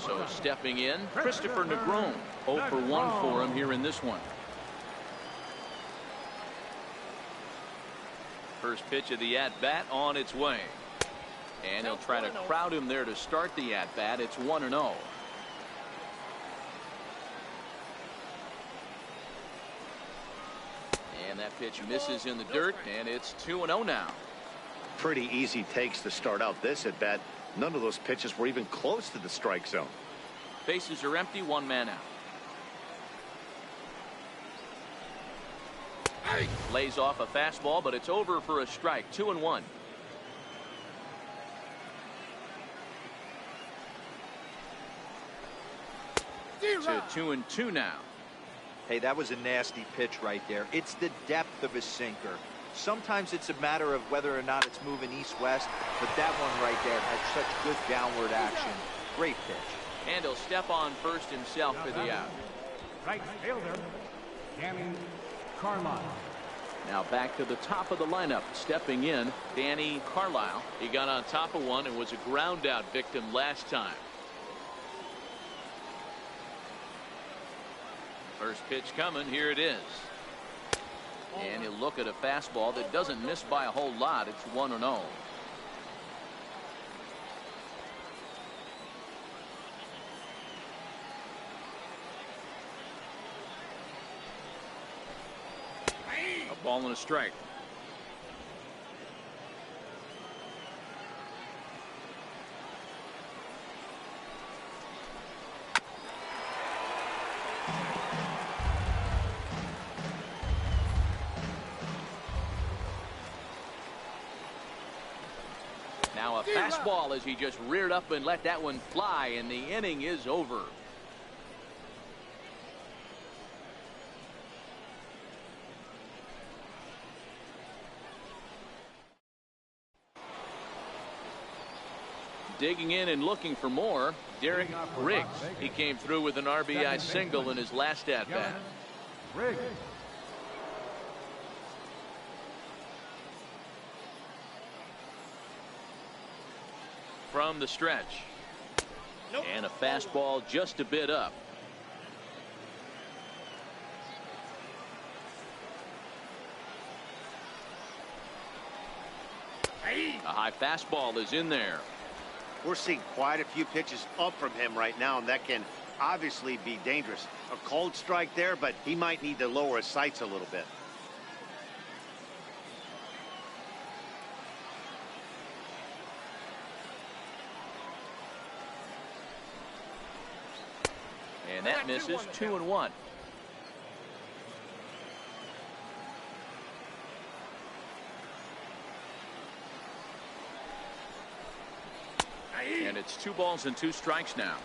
So stepping in, Christopher Negron. 0 for 1 for him here in this one. First pitch of the at-bat on its way. And he'll try to crowd him there to start the at-bat. It's 1-0. And that pitch misses in the dirt, and it's 2-0 now. Pretty easy takes to start out this at-bat. None of those pitches were even close to the strike zone. Bases are empty, 1 man out. Lays off a fastball, but it's over for a strike. 2-1. To 2-2 now. Hey, that was a nasty pitch right there. It's the depth of a sinker. Sometimes it's a matter of whether or not it's moving east-west, but that one right there had such good downward action. Great pitch. And he'll step on first himself for the out. Right fielder, Danny Carlisle. Now back to the top of the lineup. Stepping in, Danny Carlisle. He got on top of one and was a ground out victim last time. First pitch coming. Here it is. And he'll look at a fastball that doesn't miss by a whole lot. It's 1-0. A ball and a strike. Now a fastball as he just reared up and let that one fly, and the inning is over. Digging in and looking for more, Derek Riggs. He came through with an RBI single in his last at-bat. Riggs. From the stretch. And a fastball just a bit up. A high fastball is in there. We're seeing quite a few pitches up from him right now, and that can obviously be dangerous. A cold strike there, but he might need to lower his sights a little bit. And that misses. 2-1. And it's 2 balls and 2 strikes now.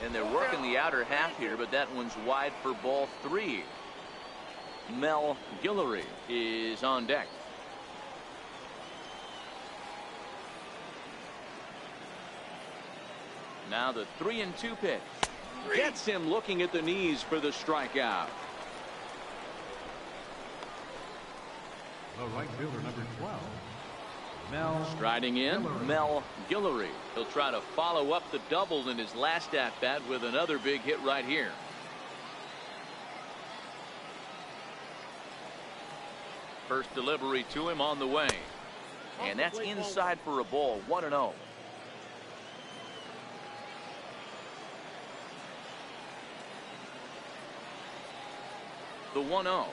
And they're working the outer half here, but that one's wide for ball 3. Mel Guillory is on deck. Now the 3-2 pitch. Gets him looking at the knees for the strikeout. The right fielder, number 12, Mel. Striding in, Mel Guillory. He'll try to follow up the double in his last at-bat with another big hit right here. First delivery to him on the way. And that's inside for a ball. 1-0. The 1-0.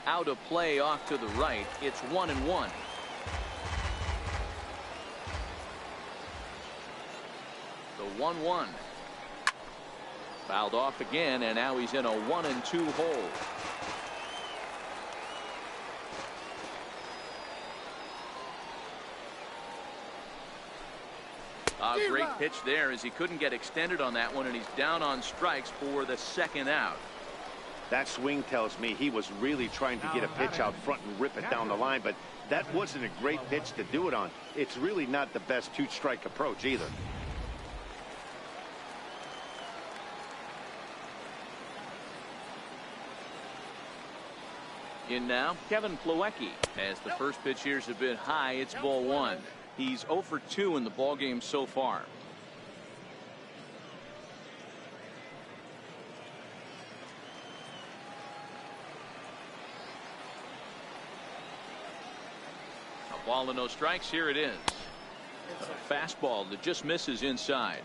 Out of play off to the right. It's 1-1. The 1-1. Fouled off again, and now he's in a 1-2 hole. A great pitch there as he couldn't get extended on that one, and he's down on strikes for the second out. That swing tells me he was really trying to get a pitch out front and rip it down the line, but that wasn't a great pitch to do it on. It's really not the best 2-strike approach either. In now, Kevin Plawecki. As the first pitch here is a bit high, it's ball one. He's 0 for 2 in the ballgame so far. A ball and no strikes. Here it is. A fastball that just misses inside.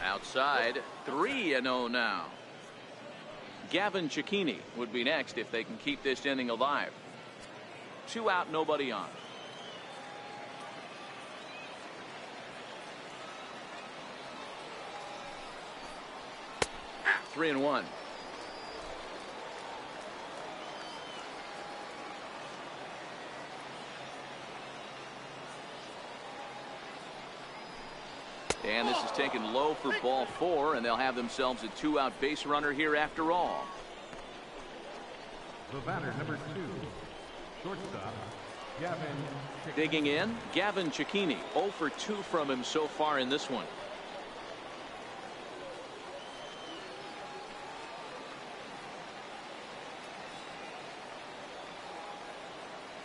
Outside, 3-0 now. Gavin Cecchini would be next if they can keep this inning alive. 2 out, nobody on. Three and one. And this is taken low for ball 4, and they'll have themselves a 2-out base runner here after all. The batter, number 2, shortstop, Gavin Cecchini. Digging in, Gavin Cecchini. 0 for 2 from him so far in this one.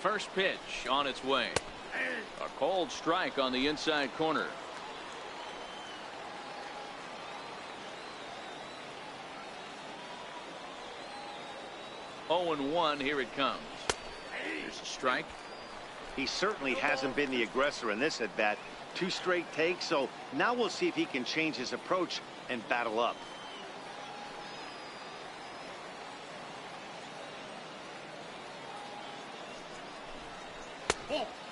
First pitch on its way. A cold strike on the inside corner. 0-1. Here it comes. Here's a strike. He certainly hasn't been the aggressor in this at bat. 2 straight takes, so now we'll see if he can change his approach and battle up.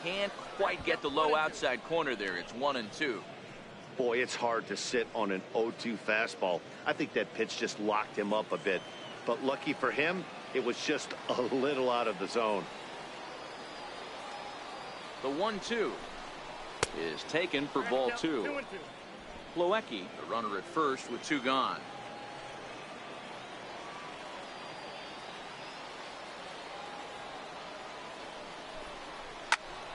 Can't quite get the low outside corner there. It's 1-2. Boy, it's hard to sit on an 0-2 fastball. I think that pitch just locked him up a bit. But lucky for him, it was just a little out of the zone. The 1-2 is taken for ball 2. Plawecki, the runner at first with 2 gone.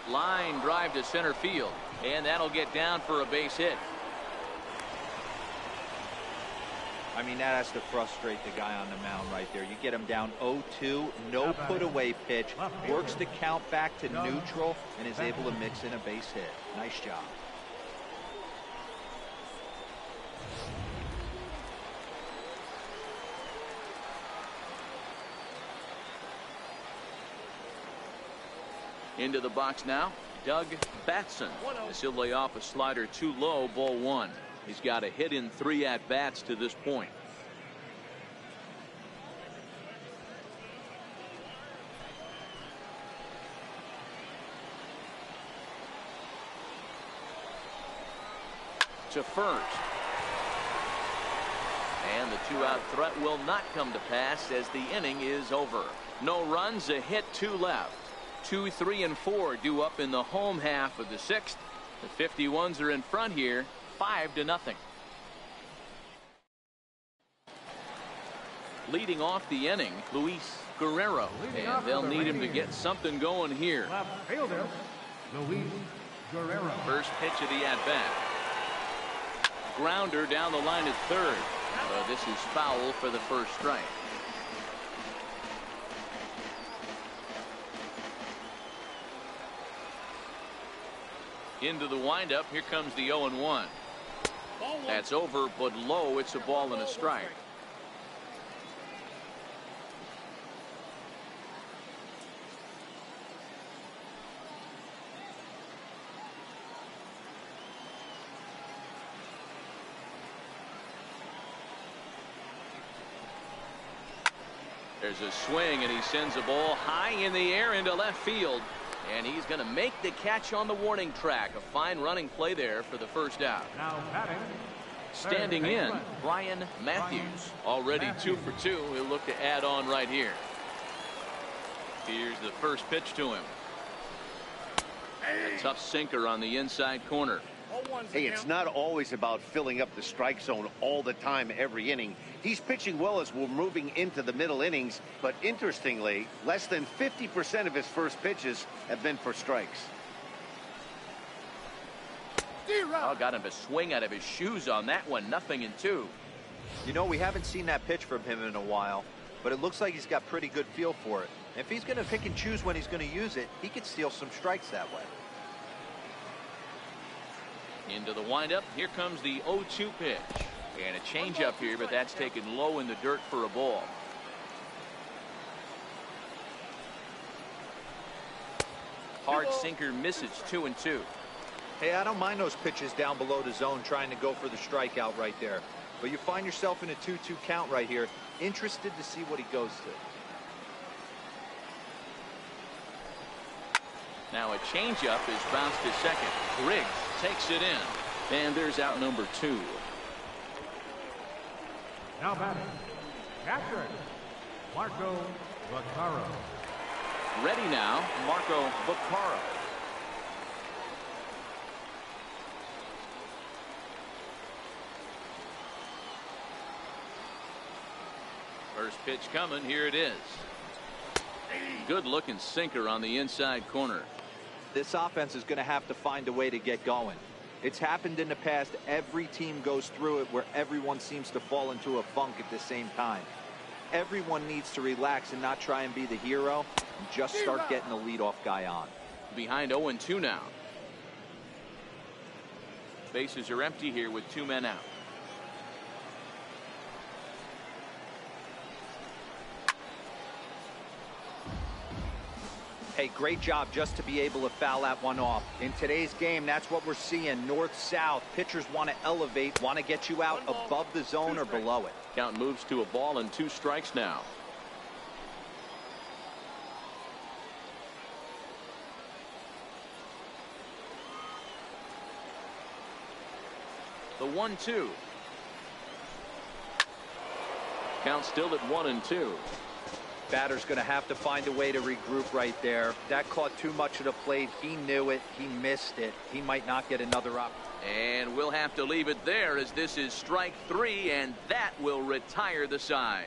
Line drive to center field, and that'll get down for a base hit. I mean, that has to frustrate the guy on the mound right there. You get him down 0-2, no put away pitch, works the count back to neutral, and is able to mix in a base hit. Nice job. Into the box now, Doug Batson. This will lay off a slider too low, ball 1. He's got a hit in 3 at-bats to this point. To first. And the 2-out threat will not come to pass as the inning is over. No runs, a hit, 2 left. 2, 3, and 4 due up in the home half of the 6th. The 51s are in front here, 5-0. Leading off the inning, Luis Guerrero, and they'll need him to get something going here. Left fielder, Luis Guerrero. First pitch of the at-bat. Grounder down the line at third. This is foul for the first strike. Into the windup. Here comes the 0-1. That's over, but low. It's a ball and a strike. There's a swing, and he sends a ball high in the air into left field. And he's going to make the catch on the warning track. A fine running play there for the first out. Now batting. Standing in, Brian Matthews. Already 2 for 2. He'll look to add on right here. Here's the first pitch to him. A tough sinker on the inside corner. Hey, it's not always about filling up the strike zone all the time every inning. He's pitching well as we're moving into the middle innings, but interestingly, less than 50% of his first pitches have been for strikes. Oh, got him to swing out of his shoes on that one. 0-2. You know, we haven't seen that pitch from him in a while, but it looks like he's got pretty good feel for it. If he's going to pick and choose when he's going to use it, he could steal some strikes that way. Into the windup. Here comes the 0-2 pitch. And a changeup here, but that's taken low in the dirt for a ball. Hard sinker misses. 2-2. Hey, I don't mind those pitches down below the zone trying to go for the strikeout right there. But you find yourself in a 2-2 count right here. Interested to see what he goes to. Now a changeup is bounced to second. Griggs takes it in. And there's out number 2. Now batting, catcher, Marco Vaccaro. Ready now, Marco Vaccaro. First pitch coming. Here it is. Good looking sinker on the inside corner. This offense is going to have to find a way to get going. It's happened in the past. Every team goes through it where everyone seems to fall into a funk at the same time. Everyone needs to relax and not try and be the hero and just start getting the leadoff guy on. Behind 0-2 now. Bases are empty here with 2 men out. Hey, great job just to be able to foul that one off. In today's game, that's what we're seeing. North-south. Pitchers want to elevate, want to get you out above the zone or below it. Count moves to a ball and 2 strikes now. The 1-2. Count still at 1-2. Batter's going to have to find a way to regroup right there. That caught too much of the plate. He knew it. He missed it. He might not get another up. And we'll have to leave it there as this is strike 3, and that will retire the side.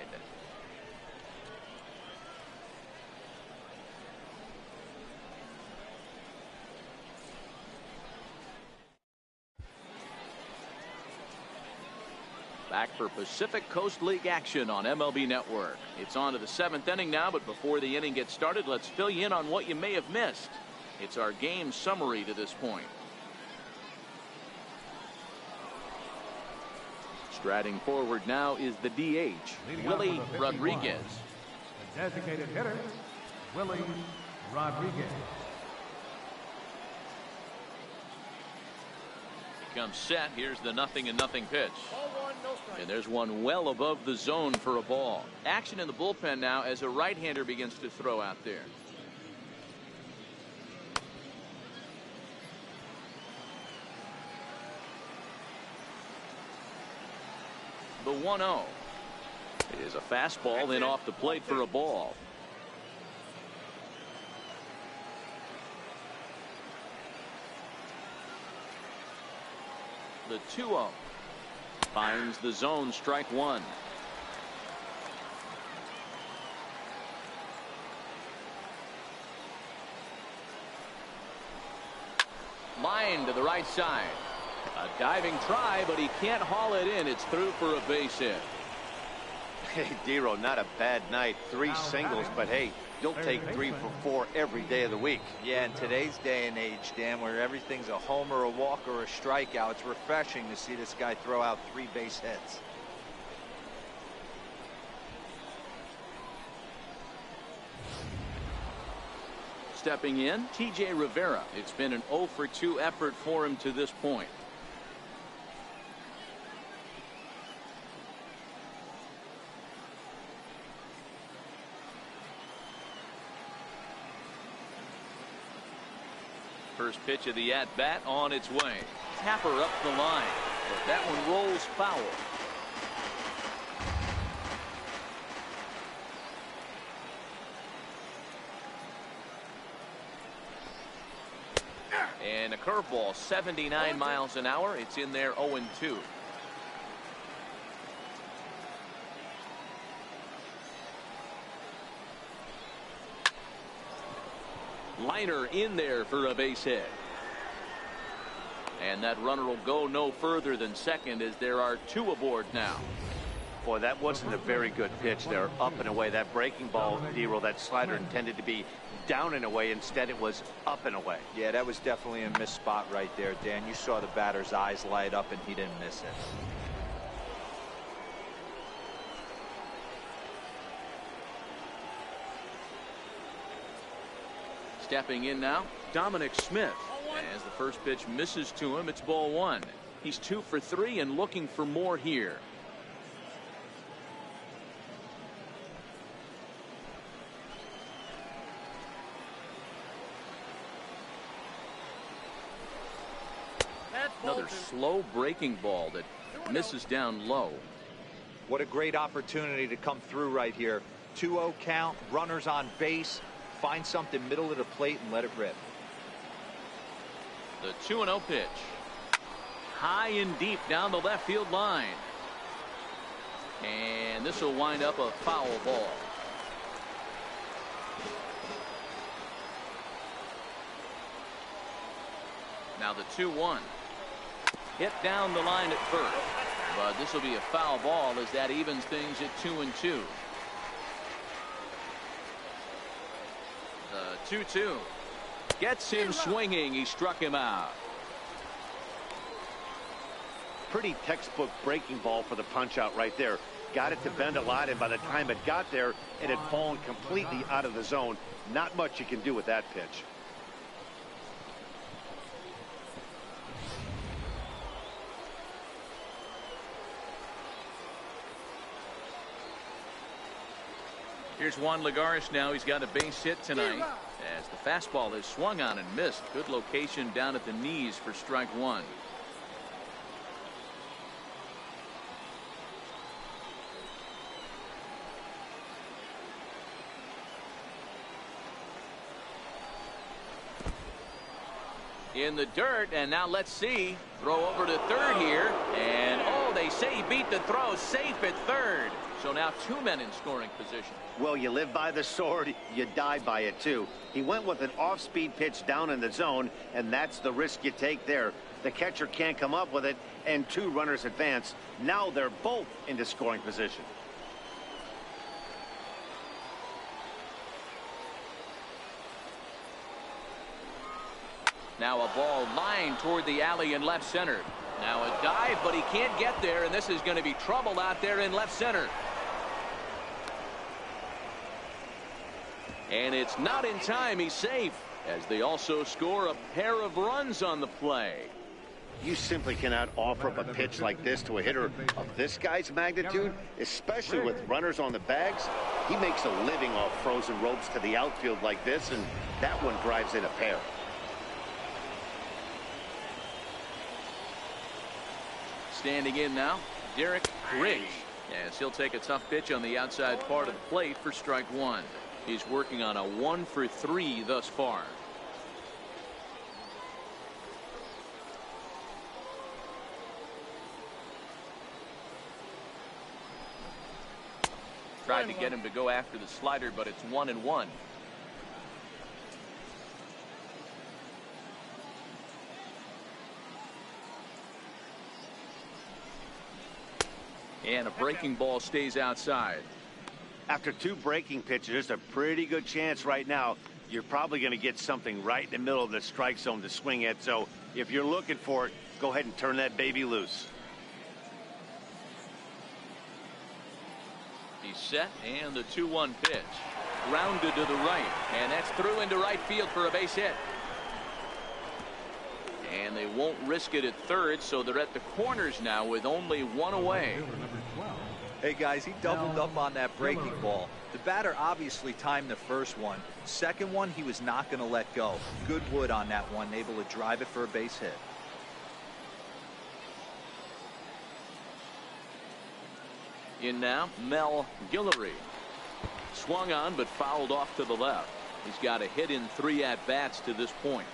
Back for Pacific Coast League action on MLB Network. It's on to the 7th inning now, but before the inning gets started, let's fill you in on what you may have missed. It's our game summary to this point. Striding forward now is the DH, Willie Rodriguez. The designated hitter, Willie Rodriguez. Comes set. Here's the 0-0 pitch. And there's one well above the zone for a ball. Action in the bullpen now as a right-hander begins to throw out there. The 1-0 is a fastball in off the plate for a ball. The 2-0 finds the zone, strike 1. Line to the right side. A diving try, but he can't haul it in. It's through for a base hit. Hey, Dero, not a bad night. 3 singles, but hey, you'll take 3 for 4 every day of the week. Yeah, in today's day and age, Dan, where everything's a homer, a walk, or a strikeout, it's refreshing to see this guy throw out 3 base hits. Stepping in, T.J. Rivera. It's been an 0 for 2 effort for him to this point. First pitch of the at-bat on its way. Tapper up the line, but that one rolls foul. And a curveball, 79 miles an hour. It's in there, 0-2. Liner in there for a base hit. And that runner will go no further than second as there are 2 aboard now. Boy, that wasn't a very good pitch there, up and away. That breaking ball, Dero, that slider intended to be down and away. Instead, it was up and away. Yeah, that was definitely a missed spot right there, Dan. You saw the batter's eyes light up, and he didn't miss it. Stepping in now, Dominic Smith. As the first pitch misses to him, it's ball 1. He's 2 for 3 and looking for more here. Another slow breaking ball that misses down low. What a great opportunity to come through right here. 2-0 count, runners on base. Find something middle of the plate and let it rip. The 2-0 pitch. High and deep down the left field line. And this will wind up a foul ball. Now the 2-1. Hit down the line at first. But this will be a foul ball as that evens things at 2-2. The 2-2. Gets him swinging. He struck him out. Pretty textbook breaking ball for the punch out right there. Got it to bend a lot, and by the time it got there, it had fallen completely out of the zone. Not much you can do with that pitch. Here's Juan Lagares now. He's got a base hit tonight as the fastball is swung on and missed. Good location down at the knees for strike 1. In the dirt, and now let's see. Throw over to third here, and oh, they say he beat the throw. Safe at third. So now 2 men in scoring position. Well, you live by the sword, you die by it too. He went with an off-speed pitch down in the zone, and that's the risk you take there. The catcher can't come up with it, and 2 runners advance. Now they're both into scoring position. Now a ball lined toward the alley in left center. Now a dive, but he can't get there, and this is going to be trouble out there in left center. And it's not in time. He's safe as they also score a pair of runs on the play. You simply cannot offer up a pitch like this to a hitter of this guy's magnitude, especially with runners on the bags. He makes a living off frozen ropes to the outfield like this, and that one drives in a pair. Standing in now, Derek Riggs, as he'll take a tough pitch on the outside part of the plate for strike 1. He's working on a 1 for 3 thus far. Tried to get him to go after the slider, but it's 1-1. And a breaking ball stays outside. After 2 breaking pitches, there's a pretty good chance right now you're probably going to get something right in the middle of the strike zone to swing at. So if you're looking for it, go ahead and turn that baby loose. He's set, and the 2-1 pitch. Grounded to the right, and that's through into right field for a base hit. And they won't risk it at third, so they're at the corners now with only 1 away. Hey guys, he doubled up on that breaking ball. The batter obviously timed the first one. Second one, he was not going to let go. Good wood on that one, able to drive it for a base hit. In now, Mel Guillory. Swung on, but fouled off to the left. He's got a hit in 3 at-bats to this point.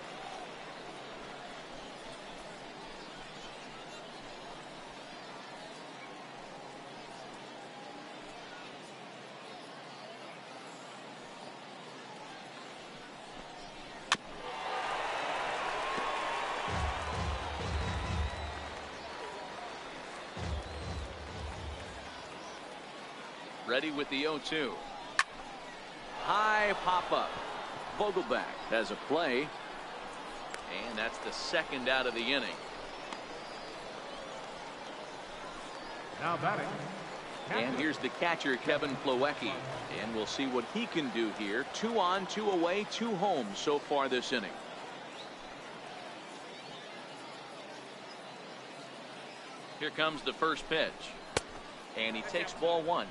Ready with the 0-2. High pop-up. Vogelback has a play. And that's the second out of the inning. Now batting. And here's the catcher, Kevin Plawecki. And we'll see what he can do here. 2 on, 2 away, 2 home so far this inning. Here comes the first pitch. And he takes ball 1.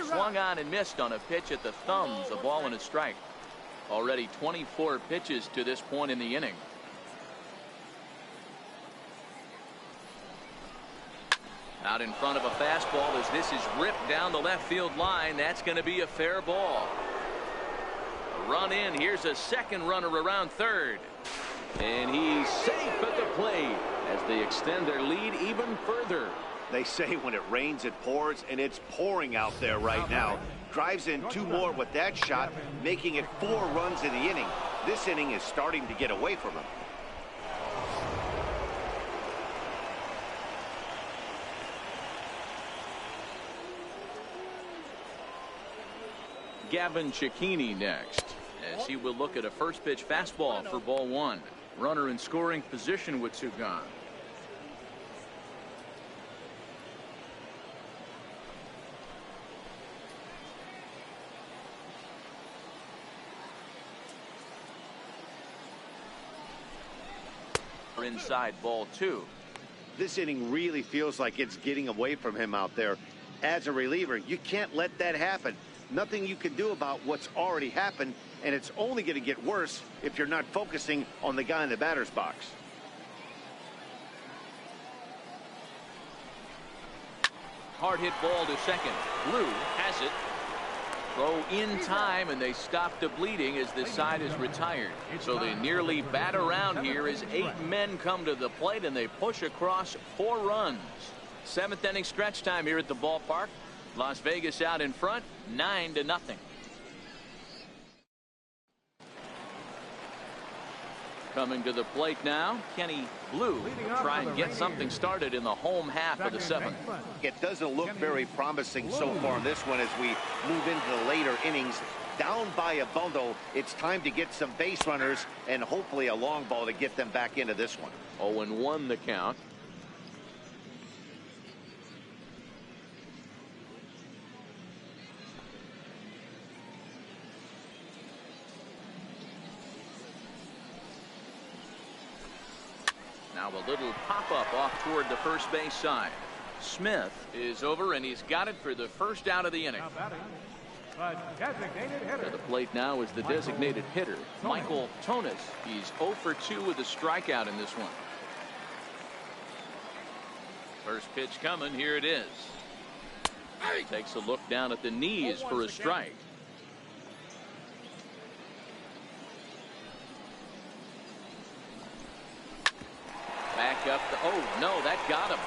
Swung on and missed on a pitch at the thumbs. A ball and a strike. Already 24 pitches to this point in the inning. Out in front of a fastball as this is ripped down the left field line. That's going to be a fair ball. A run in. Here's a second runner around third. And he's safe at the plate as they extend their lead even further. They say when it rains, it pours, and it's pouring out there right now. Drives in 2 more with that shot, making it 4 runs in the inning. This inning is starting to get away from him. Gavin Cecchini next, as he will look at a first pitch fastball for ball 1. Runner in scoring position with 2 gone. Inside ball 2. This inning really feels like it's getting away from him out there. As a reliever, you can't let that happen. Nothing you can do about what's already happened, and it's only going to get worse if you're not focusing on the guy in the batter's box. Hard hit ball to second. Blue has it. Throw in time, and they stop the bleeding as this side is retired. So they nearly bat around here as 8 men come to the plate, and they push across 4 runs. 7th inning stretch time here at the ballpark. Las Vegas out in front, 9-0. Coming to the plate now, Kenny Blue will try and get something started in the home half of the 7th. It doesn't look very promising so far in this one as we move into the later innings. Down by a bundle, it's time to get some base runners and hopefully a long ball to get them back into this one. 0-1 the count. Now a little pop-up off toward the first base side. Smith is over, and he's got it for the first out of the inning. To the plate now is the designated hitter, Michael Tonis. He's 0 for 2 with a strikeout in this one. First pitch coming. Here it is. Takes a look down at the knees for a strike. Back up. Oh, no, that got him.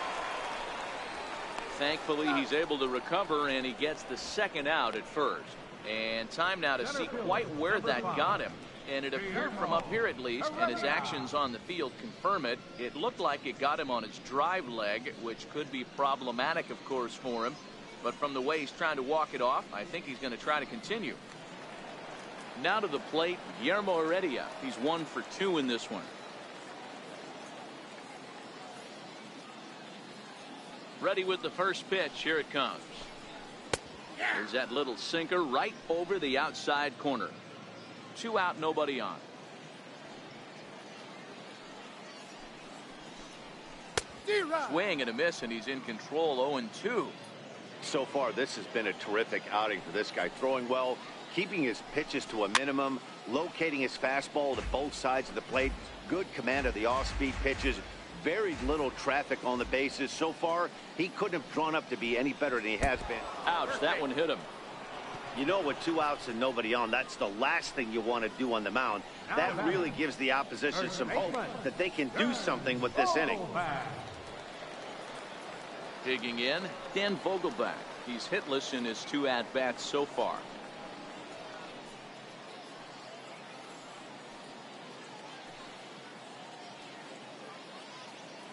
Thankfully, he's able to recover, and he gets the second out at first. And time now to see quite where that got him. And it appeared from up here at least, and his actions on the field confirm it. It looked like it got him on his drive leg, which could be problematic, of course, for him. But from the way he's trying to walk it off, I think he's going to try to continue. Now to the plate, Guillermo Heredia. He's 1 for 2 in this one. Ready with the first pitch. Here it comes. There's that little sinker right over the outside corner. 2 out, nobody on. Swing and a miss, and he's in control. 0-2. So far, this has been a terrific outing for this guy. Throwing well, keeping his pitches to a minimum, locating his fastball to both sides of the plate. Good command of the off-speed pitches. Very little traffic on the bases. So far, he couldn't have drawn up to be any better than he has been. Ouch, that one hit him. You know, with 2 outs and nobody on, that's the last thing you want to do on the mound. That really gives the opposition some hope that they can do something with this inning. Digging in, Dan Vogelback. He's hitless in his 2 at-bats so far.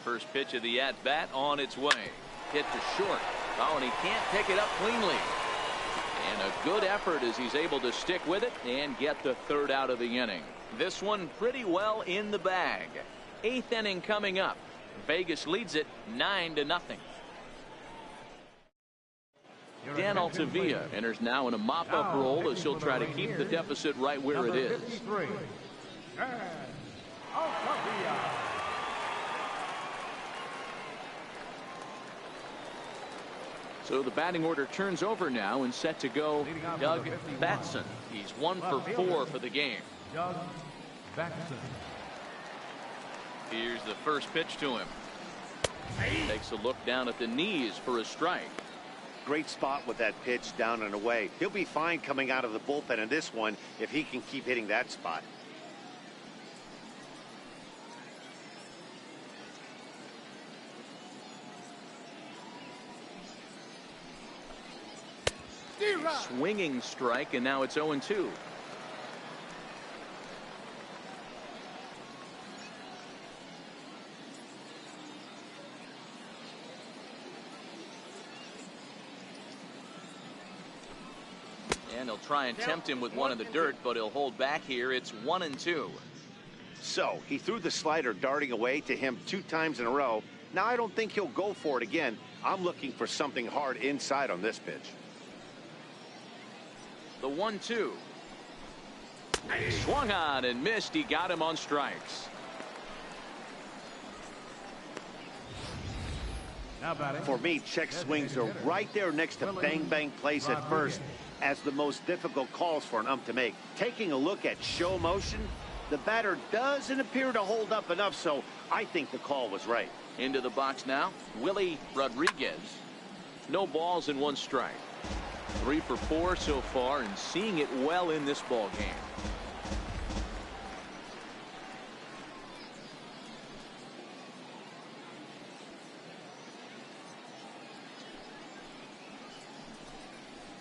First pitch of the at-bat on its way. Hit to short. Oh, and he can't pick it up cleanly. And a good effort as he's able to stick with it and get the 3rd out of the inning. This one pretty well in the bag. 8th inning coming up. Vegas leads it 9-0. Dan Altavilla enters now in a mop-up role as he'll try to keep the deficit right where it is. So the batting order turns over now and set to go Doug Batson. He's 1 for 4 for the game. Doug Batson. Here's the first pitch to him. Takes a look down at the knees for a strike. Great spot with that pitch down and away. He'll be fine coming out of the bullpen in this one if he can keep hitting that spot. Swinging strike, and now it's 0-2. And he'll try and tempt him with one in the dirt, but he'll hold back here. It's 1-2. So he threw the slider darting away to him 2 times in a row. Now I don't think he'll go for it again. I'm looking for something hard inside on this pitch. The 1-2. Swung on and missed. He got him on strikes. For me, check swings are right there next to bang bang plays at first as the most difficult calls for an ump to make. Taking a look at show motion, the batter doesn't appear to hold up enough, so I think the call was right. Into the box now, Willie Rodriguez. No balls and 1 strike. 3 for 4 so far and seeing it well in this ball game.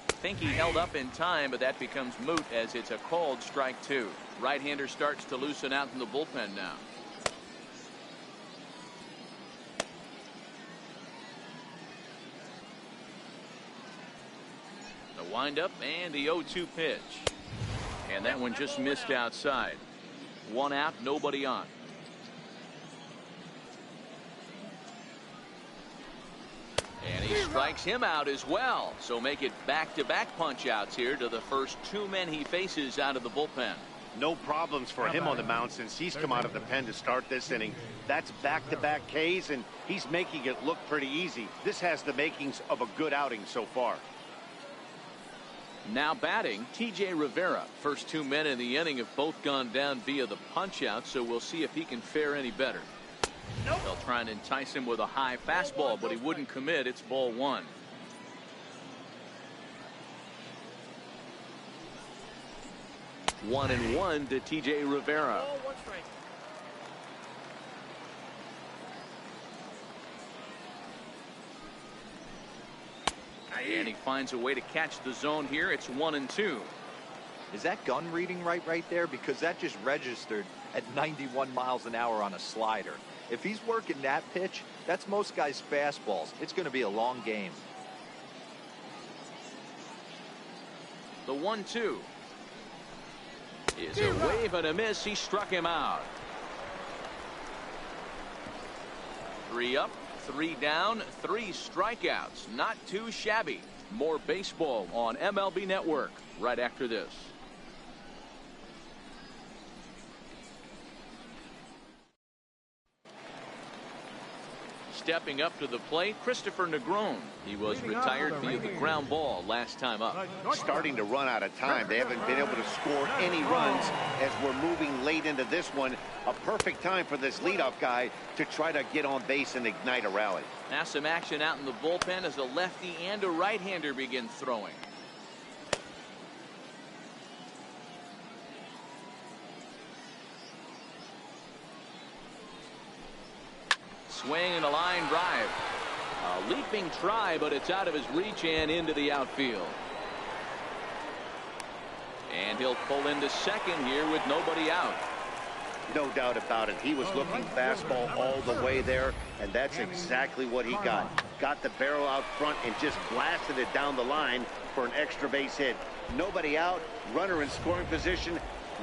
I think he held up in time, but that becomes moot as it's a called strike 2. Right-hander starts to loosen out in the bullpen now. The windup and the 0-2 pitch. And that one just missed outside. 1 out, nobody on. And he strikes him out as well. So make it back-to-back punch-outs here to the first 2 men he faces out of the bullpen. No problems for him on the mound since he's come out of the pen to start this inning. That's back-to-back Ks, and he's making it look pretty easy. This has the makings of a good outing so far. Now batting, T.J. Rivera. First 2 men in the inning have both gone down via the punch-out, so we'll see if he can fare any better. They'll try and entice him with a high fastball, but he wouldn't commit. It's ball 1. One and 1 to T.J. Rivera. And he finds a way to catch the zone here. It's 1-2. Is that gun reading right there? Because that just registered at 91 miles an hour on a slider. If he's working that pitch, that's most guys' fastballs. It's going to be a long game. The 1-2 is a wave and a miss. He struck him out. 3 up, 3 down, 3 strikeouts. Not too shabby. More baseball on MLB Network right after this. Stepping up to the plate, Christopher Negron. He was retired via the ground ball last time up. Starting to run out of time. They haven't been able to score any runs as we're moving late into this one. A perfect time for this leadoff guy to try to get on base and ignite a rally. Now some action out in the bullpen as a lefty and a right-hander begin throwing. Swing and a line drive. A leaping try, but it's out of his reach and into the outfield. And he'll pull into second here with nobody out. No doubt about it. He was looking fastball all the way there, and that's exactly what he got. Got the barrel out front and just blasted it down the line for an extra base hit. Nobody out, runner in scoring position.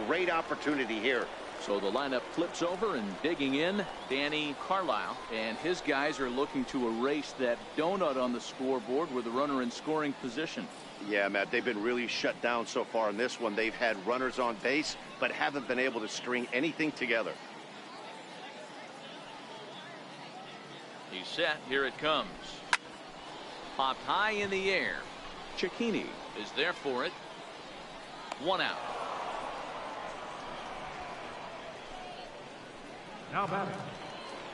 Great opportunity here. So the lineup flips over, and digging in, Danny Carlisle. And his guys are looking to erase that donut on the scoreboard with the runner in scoring position. Yeah, Matt, they've been really shut down so far in this one. They've had runners on base, but haven't been able to string anything together. He's set. Here it comes. Popped high in the air. Cicchini is there for it. 1 out. Now batting,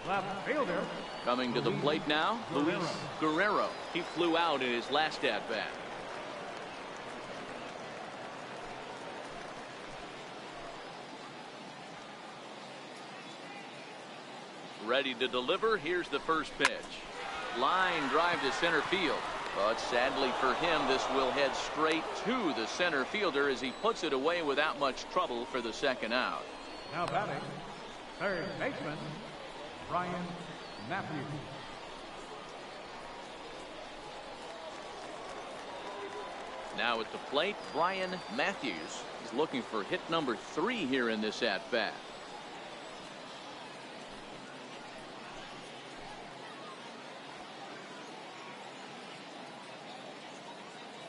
left fielder. Coming to the plate now, Luis Guerrero. He flew out in his last at-bat. Ready to deliver. Here's the first pitch. Line drive to center field. But sadly for him, this will head straight to the center fielder as he puts it away without much trouble for the second out. Now batting, third baseman, Brian Matthews. Now at the plate, Brian Matthews. He's looking for hit number 3 here in this at-bat.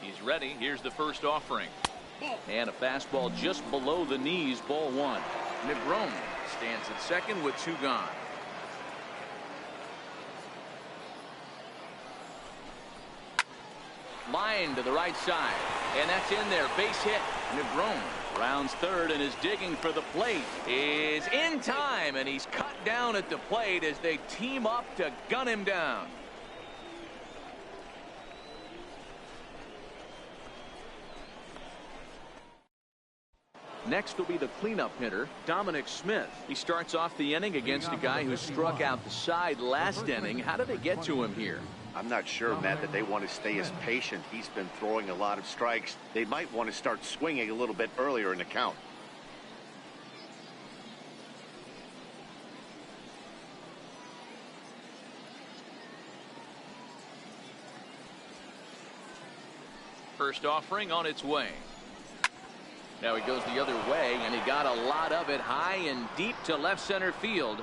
He's ready. Here's the first offering. And a fastball just below the knees, ball 1. Negron stands at second with 2 gone. Line to the right side. And that's in there. Base hit. Negron rounds third and is digging for the plate. Is in time, and he's cut down at the plate as they team up to gun him down. Next will be the cleanup hitter, Dominic Smith. He starts off the inning against a guy who struck out the side last inning. How did they get to him here? I'm not sure, Matt, that they want to stay as patient. He's been throwing a lot of strikes. They might want to start swinging a little bit earlier in the count. First offering on its way. Now he goes the other way, and he got a lot of it high and deep to left center field.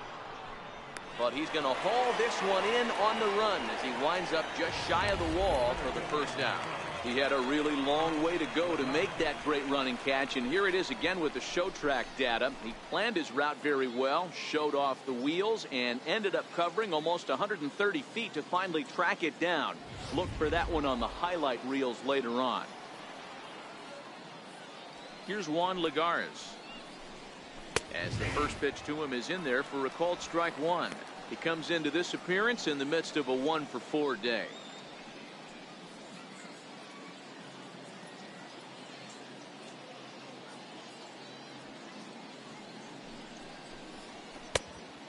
But he's going to haul this one in on the run as he winds up just shy of the wall for the first out. He had a really long way to go to make that great running catch, and here it is again with the show track data. He planned his route very well, showed off the wheels, and ended up covering almost 130 feet to finally track it down. Look for that one on the highlight reels later on. Here's Juan Lagares. As the first pitch to him is in there for a called strike 1. He comes into this appearance in the midst of a 1-for-4 day.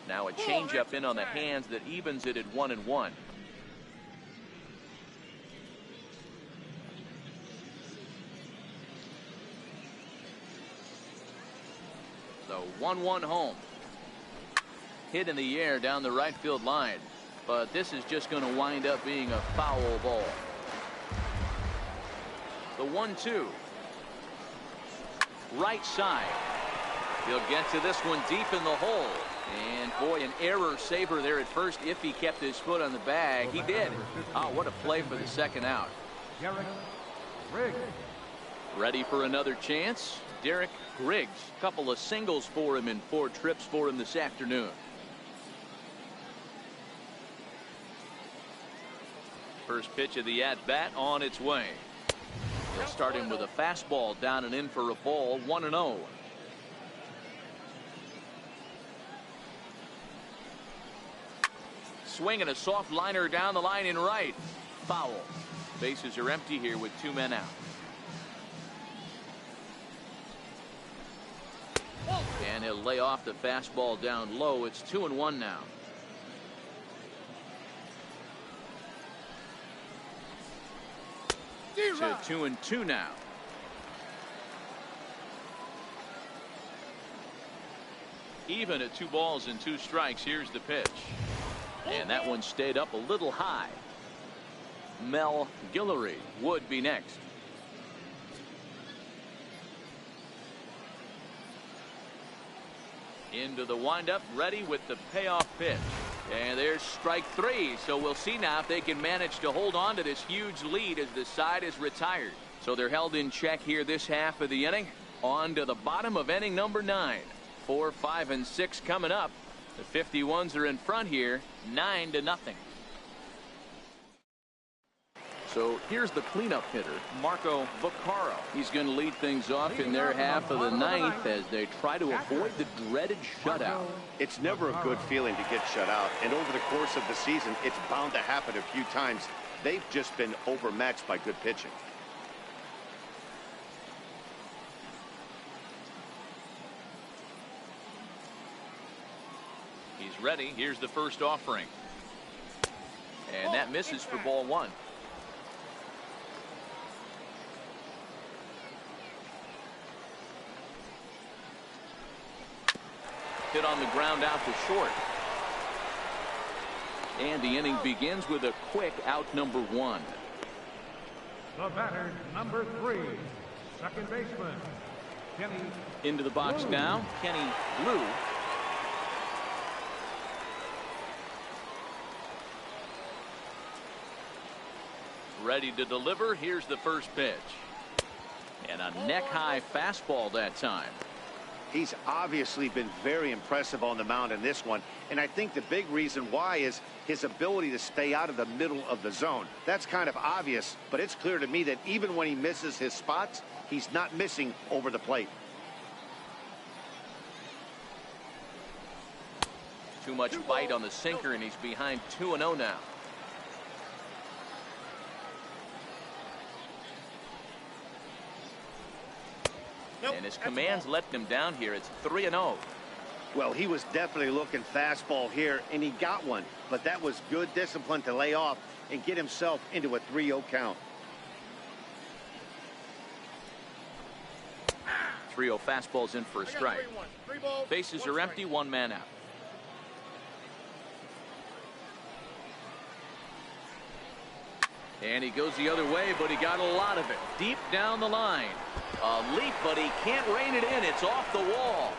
Now a changeup in on the hands that evens it at 1-1. So 1-1 home. Hit in the air down the right field line. But this is just going to wind up being a foul ball. The 1-2. Right side. He'll get to this one deep in the hole. And boy, an error saver there at first if he kept his foot on the bag. He did. Oh, what a play for the second out. Ready for another chance. Derek Griggs. Couple of singles for him in 4 trips for him this afternoon. First pitch of the at-bat on its way. They'll start him with a fastball down and in for a ball. 1-0. Swinging a soft liner down the line in right. Foul. Bases are empty here with 2 men out. And he'll lay off the fastball down low. It's 2-1 now. to 2-2 now. Even at 2 balls and 2 strikes. Here's the pitch. And that one stayed up a little high. Mel Guillory would be next. Into the windup, ready with the payoff pitch. And there's strike 3. So we'll see now if they can manage to hold on to this huge lead as the side is retired. So they're held in check here this half of the inning. On to the bottom of inning number 9. 4, 5, and 6 coming up. The 51s are in front here, 9-0. So here's the cleanup hitter, Marco Vaccaro. He's going to lead things off in their half of the 9th as they try to avoid the dreaded shutout. It's never a good feeling to get shut out, and over the course of the season, it's bound to happen a few times. They've just been overmatched by good pitching. He's ready. Here's the first offering. And that misses for ball 1. Hit on the ground out to short. And the inning begins with a quick out number 1. The batter, number 3, second baseman, Kenny. Into the box now, Kenny Blue. Ready to deliver. Here's the first pitch. And a neck-high fastball that time. He's obviously been very impressive on the mound in this one, and I think the big reason why is his ability to stay out of the middle of the zone. That's kind of obvious, but it's clear to me that even when he misses his spots, he's not missing over the plate. Too much bite on the sinker, and he's behind 2-0 now. And his command's letting him down here. It's 3-0. Well, he was definitely looking fastball here, and he got one. But that was good discipline to lay off and get himself into a 3-0 count. 3-0 fastball's in for a strike. Bases are empty, 1 man out. And he goes the other way, but he got a lot of it. Deep down the line. A leap, but he can't rein it in. It's off the wall.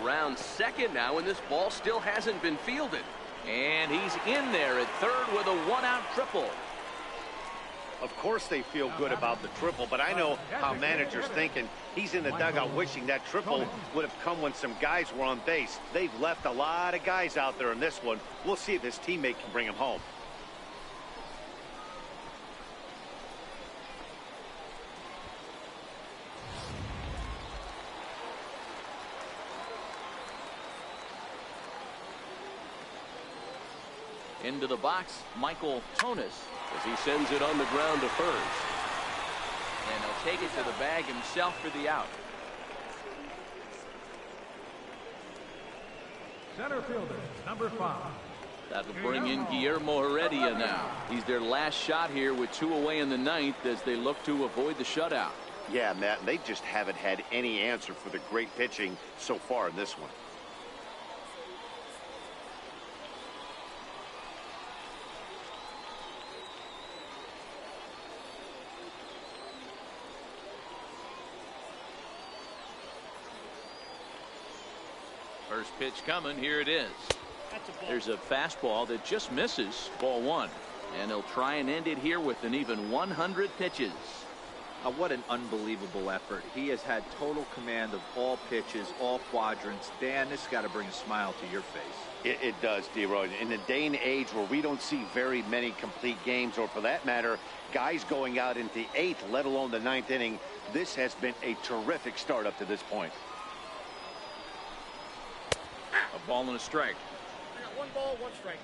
Around second now, and this ball still hasn't been fielded. And he's in there at third with a 1-out triple. Of course they feel good about the triple, but I know how managers thinking. He's in the dugout wishing that triple would have come when some guys were on base. They've left a lot of guys out there in this one. We'll see if his teammate can bring him home. Into the box, Michael Tonis, as he sends it on the ground to first. And he'll take it to the bag himself for the out. Center fielder, number 5. That'll bring in Guillermo Heredia now. He's their last shot here with 2 away in the 9th as they look to avoid the shutout. Yeah, Matt, and they just haven't had any answer for the great pitching so far in this one. First pitch coming. Here it is. There's a fastball that just misses. Ball 1. And he'll try and end it here with an even 100 pitches. What an unbelievable effort. He has had total command of all pitches, all quadrants. Dan, this got to bring a smile to your face. It does, D-Roy. In a day and age where we don't see very many complete games, or for that matter, guys going out into the 8th, let alone the 9th inning, this has been a terrific start up to this point. A ball and a strike. I got 1 ball, 1 strike.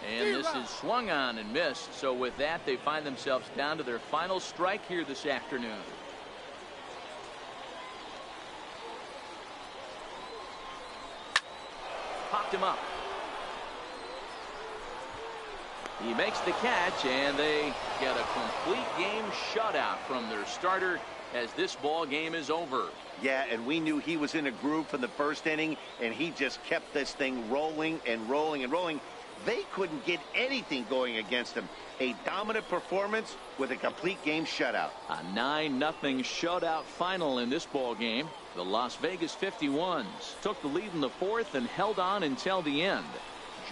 And this is swung on and missed. So with that, they find themselves down to their final strike here this afternoon. Popped picked him up. He makes the catch, and they get a complete game shutout from their starter as this ball game is over. Yeah, and we knew he was in a groove from the first inning, and he just kept this thing rolling and rolling and rolling. They couldn't get anything going against him. A dominant performance with a complete game shutout. A 9-0 shutout final in this ball game. The Las Vegas 51s took the lead in the fourth and held on until the end.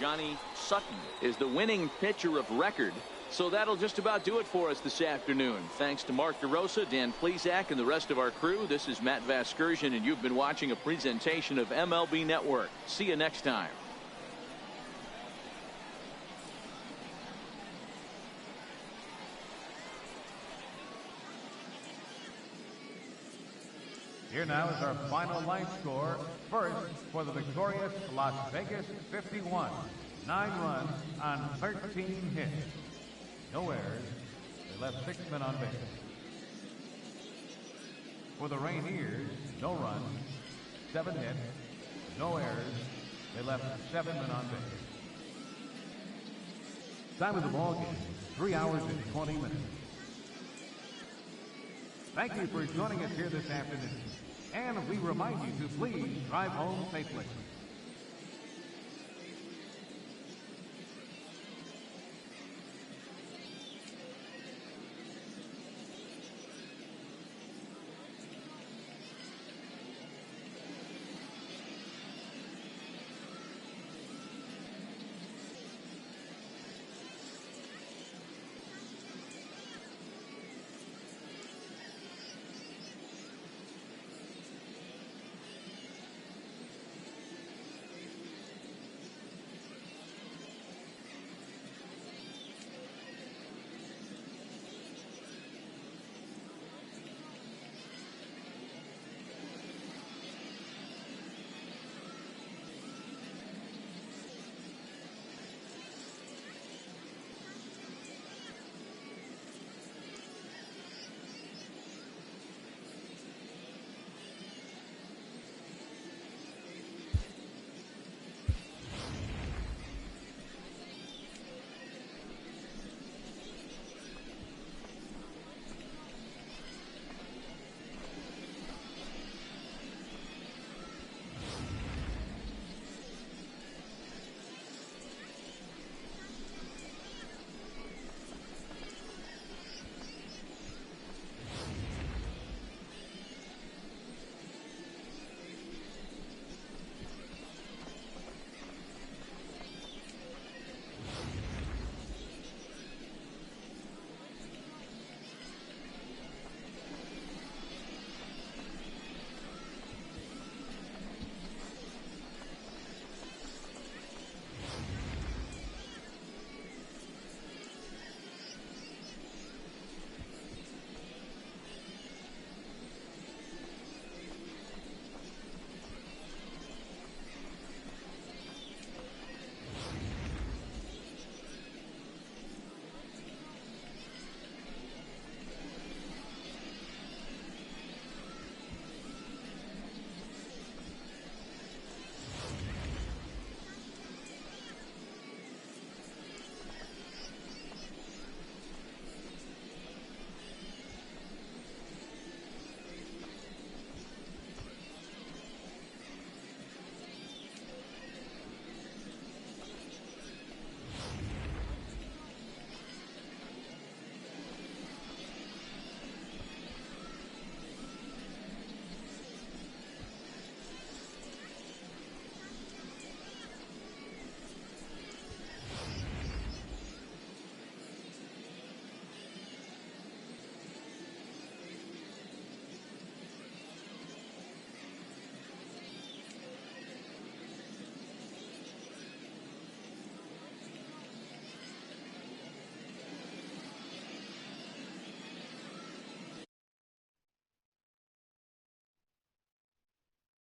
Johnny Sutton is the winning pitcher of record. So that'll just about do it for us this afternoon. Thanks to Mark DeRosa, Dan Plesac, and the rest of our crew. This is Matt Vasgersian, and you've been watching a presentation of MLB Network. See you next time. Here now is our final line score. First, for the victorious Las Vegas 51. 9 runs on 13 hits. No errors. They left 6 men on base. For the Rainiers, no runs, 7 hits, no errors. They left 7 men on base. Time of the ball game, 3 hours and 20 minutes. Thank you for joining us here this afternoon. And we remind you to please drive home safely.